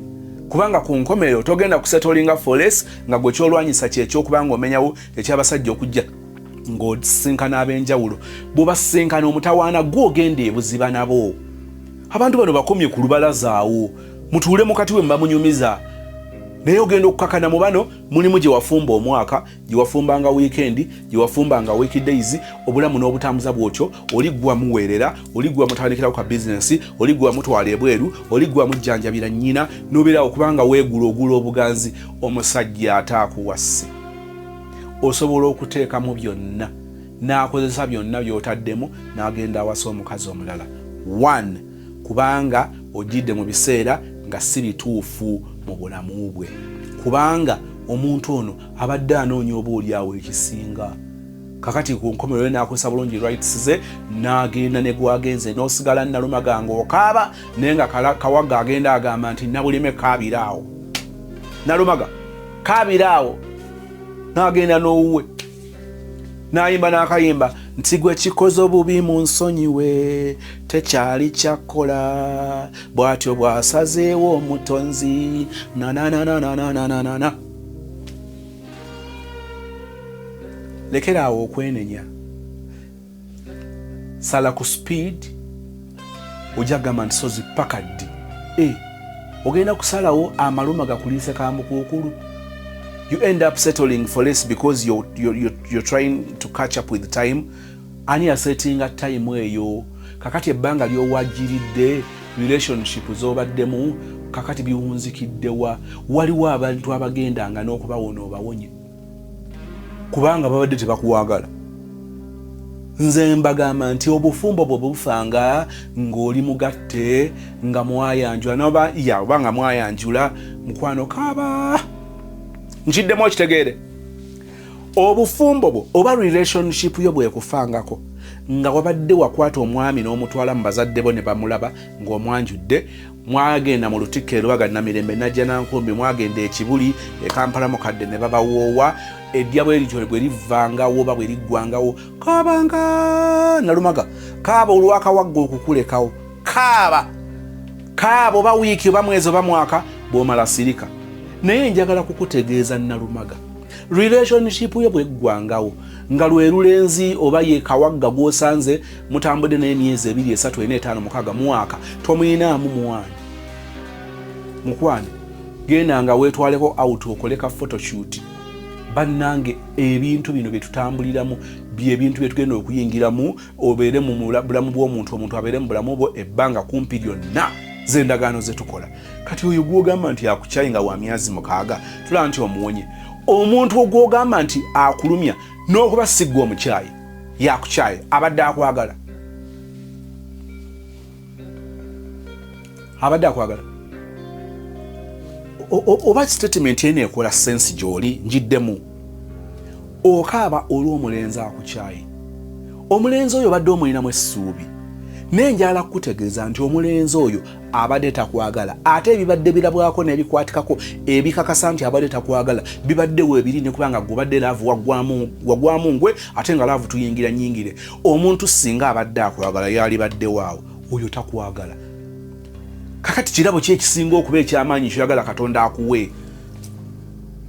kubanga ku nkomerero togenda kusetolinga forest nga gwe kyolwanyisa ky'ekyokuba nga omenyawo ekyabasajja okujja ng'osisinkana ab'enjawulo. Bw'obasisinkana omutawaana gw'ogenda ebuziba nabo. Abantu bano bakomye ku lubalazaawo, mutuule mukati we mbamunyumiza. naye ogenda okukakana mu bano mulimu gye wafumba omwaka, gye wafumbanga weekend, gye wafumbanga weekdays, obulamu n'obutambuza bwotyo, oliggwa muweerera, oliggwa mutandikirawo ka bizinesi, oliggwa mutwala ebweru, oliggwa mujjanjabira nnyina, n'obeerawo kubanga weegula obuganzi. Omusajja ataakuwasse osobola okuteekamu byonna, n'akozesa byonna by'otaddemu, n'agenda awasa omukazi omulala. 1 kubanga ogidde mu biseera nga si bituufu mu bulamu bwe, kubanga omuntu ono abadde anoonya oba oliawo ekisinga. Kakati ku nkomerero n'akozesa bulungi rights ze, n'agenda ne gwagenze, n'osigala Nalumaga ng'okaaba, naye nga Kawaga agenda agamba nti Nabulime kaabiraawo. Nalumaga kaabiraawo, n'agenda n'owuwe n'ayimba n'akayimba nti gwe kikoze obubi mu nsonyiwe, tekyali kyakkola, bw'atyo bw'asazeewo omutonzi na. Lekeraawo okwenenya, sala ku speed, ojagamba nti sozi paka ddi. Ogenda kusalawo amaluma gakuliise kambukuukulu. You end up settling for less because you're trying to catch up with time. Ani asettinga time eyo, kakati ebbanga ly'owagiridde, relationship z'obaddemu kakati biwunzikiddewa. Waliwo abantu abagendanga n'okubawona obawonye kubanga babadde tebakuwagala. Nze mbagamba nti obufumbo bwe bufanga ng'oli mugatte nga mwayanjula oba nga mwayanjula mukwano kaaba. Nkiddemu okitegeere. Obufumbo bwo oba relationship yo bwekufangako nga wabadde wakwata omwami n'omutwala mu bazadde bo ne bamulaba ng'omwanjudde, mwagenda mu Lutikko Lwaga Namirembe Najja Nankumbi, mwagenda e Kibuli e Kampala mukadde ne babawoowa, eddya bwe lityo bwe livangawo oba bwe liggwangawo, kaabanga Nalumaga kaaba olwakawagga okukulekawo, kaaba oba wiiki oba mwezi oba mwaka bw'omala sirika. Naye njagala kukutegeeza Nalumaga, relationship yo bweggwangawo nga lwe lulenzi oba ye Kawagga gw'osanze mutambudde n'emyezi 2, 3, 4, 5, 6 mwaka, tomuyinaamu mukwano, genda nga weetwaleko out okoleka photoshoot. Bannange ebintu bino bye tutambuliramu by'ebintu bye tugenda okuyingiramu, obeere mu bulamu bw'omuntu, omuntu abeere mu bulamu bwo ebbanga kumpi lyonna z'endagaano ze tukola. Kati oyo gw'ogamba nti akukyayi nga wa myezi 6 tulaba nti omuwonye. Omuntu ogw'ogamba nti akulumya n'okuba sigwa omukyayi yakukyayi abadde akwagala. Oba statement eno ekola sense gy'oli njiddemu. Okaaba olw'omulenzi akukyayi. Omulenzi oyo badde omulinamu essuubi. Nenjala kutegeeza nti omulenzi oyo abadde takwagala, ate ebibadde birabwako n'ebikwatikako ebikakasa nti abadde takwagala bibadde weebiri ne kubanga gubadde laavu wagwamu ngwe ate nga laavu tuyingira nyingire. Omuntu singa abadde akwagala yali badde waawo, oyo takwagala. Kakati kirabo ki ekisinga okuba ekyamaanyi kyoyagala Katonda akuwe?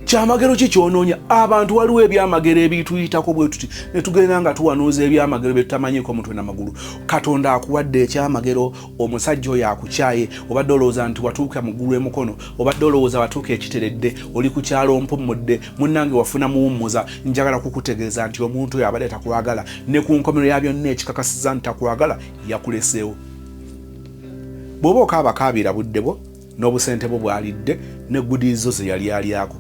Kyamagero ki kyonoonya? Abantu waliwo ebyamagero ebituyitako bwe tuti ne tugenda nga tuwanuuza ebyamagero bye tutamanyiko mutwe n'amagulu. Katonda akuwadde ekyamagero, omusajja oyo akukyaye, obadde olowooza nti watuuka mu ggulu emukono, obadde olowooza watuuka ekiteredde, oli ku kyalo mpummudde, munnange wafuna muwummuza. Njagala kukutegeeza nti omuntu oyo abadde takwagala, ne ku nkomero ya byonna ekikakasiza nti takwagala yakuleseewo. Bw'oba okaabakaabira budde bwo n'obusente bwo bw'alidde ne gudiizo ze yali alyako,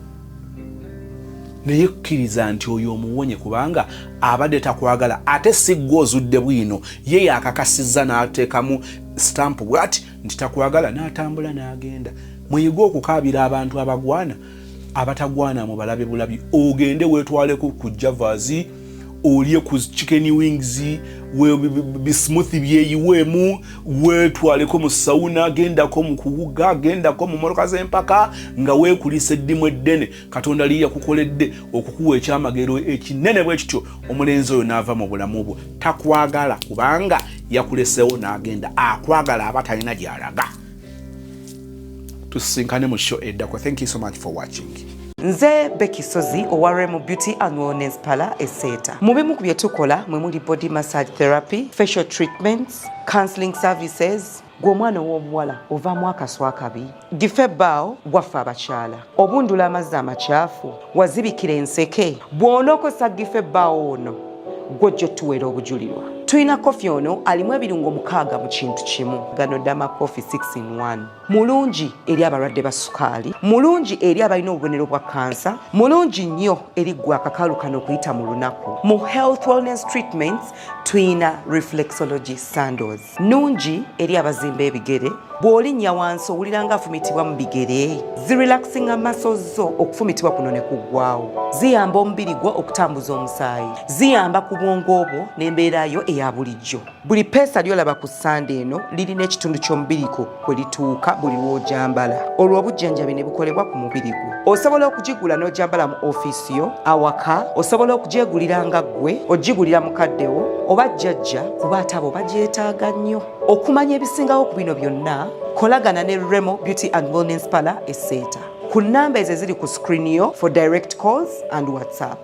naye kkiriza nti oyo omuwonye kubanga abadde takwagala, ate si ggwe ozudde bwino, ye yakakasizza n'ateekamu stamp bw'ati nti takwagala, n'atambula n'agenda. Muyige okukaabira abantu abagwana, abatagwana mu balabe bulabi. Ogende weetwaleko ku Javas, olye ku chicken wings, bismuthi byeyiweemu, weetwaleko mu sauna, gendako mu kuwuga, gendako mu motoka z'empaka nga weekulisa eddimu eddene. Katonda liya kukoledde okukuwa ekyamagero ekinene bwe kityo. Omulenzi oyo n'ava mu bulamu bwo, takwagala kubanga yakuleseewo n'agenda. Akwagala aba talina gy'alaga. Tusisinkane mu show eddako. Thank you so much for watching. Nze Becky Sozi owa Remo Beauty and Wellness Parlour Esseeta. Mu bimu ku bye tukola mwe muli body massage therapy, facial treatments, counseling services. Gw'omwana ow'obuwala ovaamu akaswa akabi, gife ebbaawo waffe abakyala, obundula amazzi amakyafu, wazibikira enseke, bw'onookosa gife ebbaawo ono gw'ojja otuweera obujulirwa. Tulina kofi ono alimu ebirungo 6 mu kintu kimu. Gano Dama Coffee 6 in 1. Mulungi eri abalwadde ba sukaali, mulungi eri abalina obubonero bwa kansa, mulungi nnyo eri gwe akakalu kano okuyita mu lunaku. Mu health wellness treatments tulina reflexology sandals, nungi eri abazimba ebigere, bw'olinnya wansi owulira nga afumitibwa mu bigere, zirelaxinga muscles zo okufumitibwa kuno ne kuggwaawo, ziyamba omubiri gwo okutambuza omusaayi, ziyamba ku bwongo bwo n'embeera yo eya bulijjo. Buli peesa lyolaba ku ssande eno lirina ekitundu ky'omubiri gwo kwe lituuka buli lw'ojambala. Olwo obujjanjabi ne bukolebwa ku mubiri gwo. Osobola okugigula n'ojambala mu ofiisi yo, awaka, osobola okugyegulira nga ggwe, ogigulira mukaddewo oba jjajja kuba ate abo bagyetaaga nnyo. Okumanya ebisingawo ku bino byonna, kolagana ne Remo Beauty and Wellness Parlour Esseeta ku nnamba ezo eziri ku screen yo for direct calls and WhatsApp.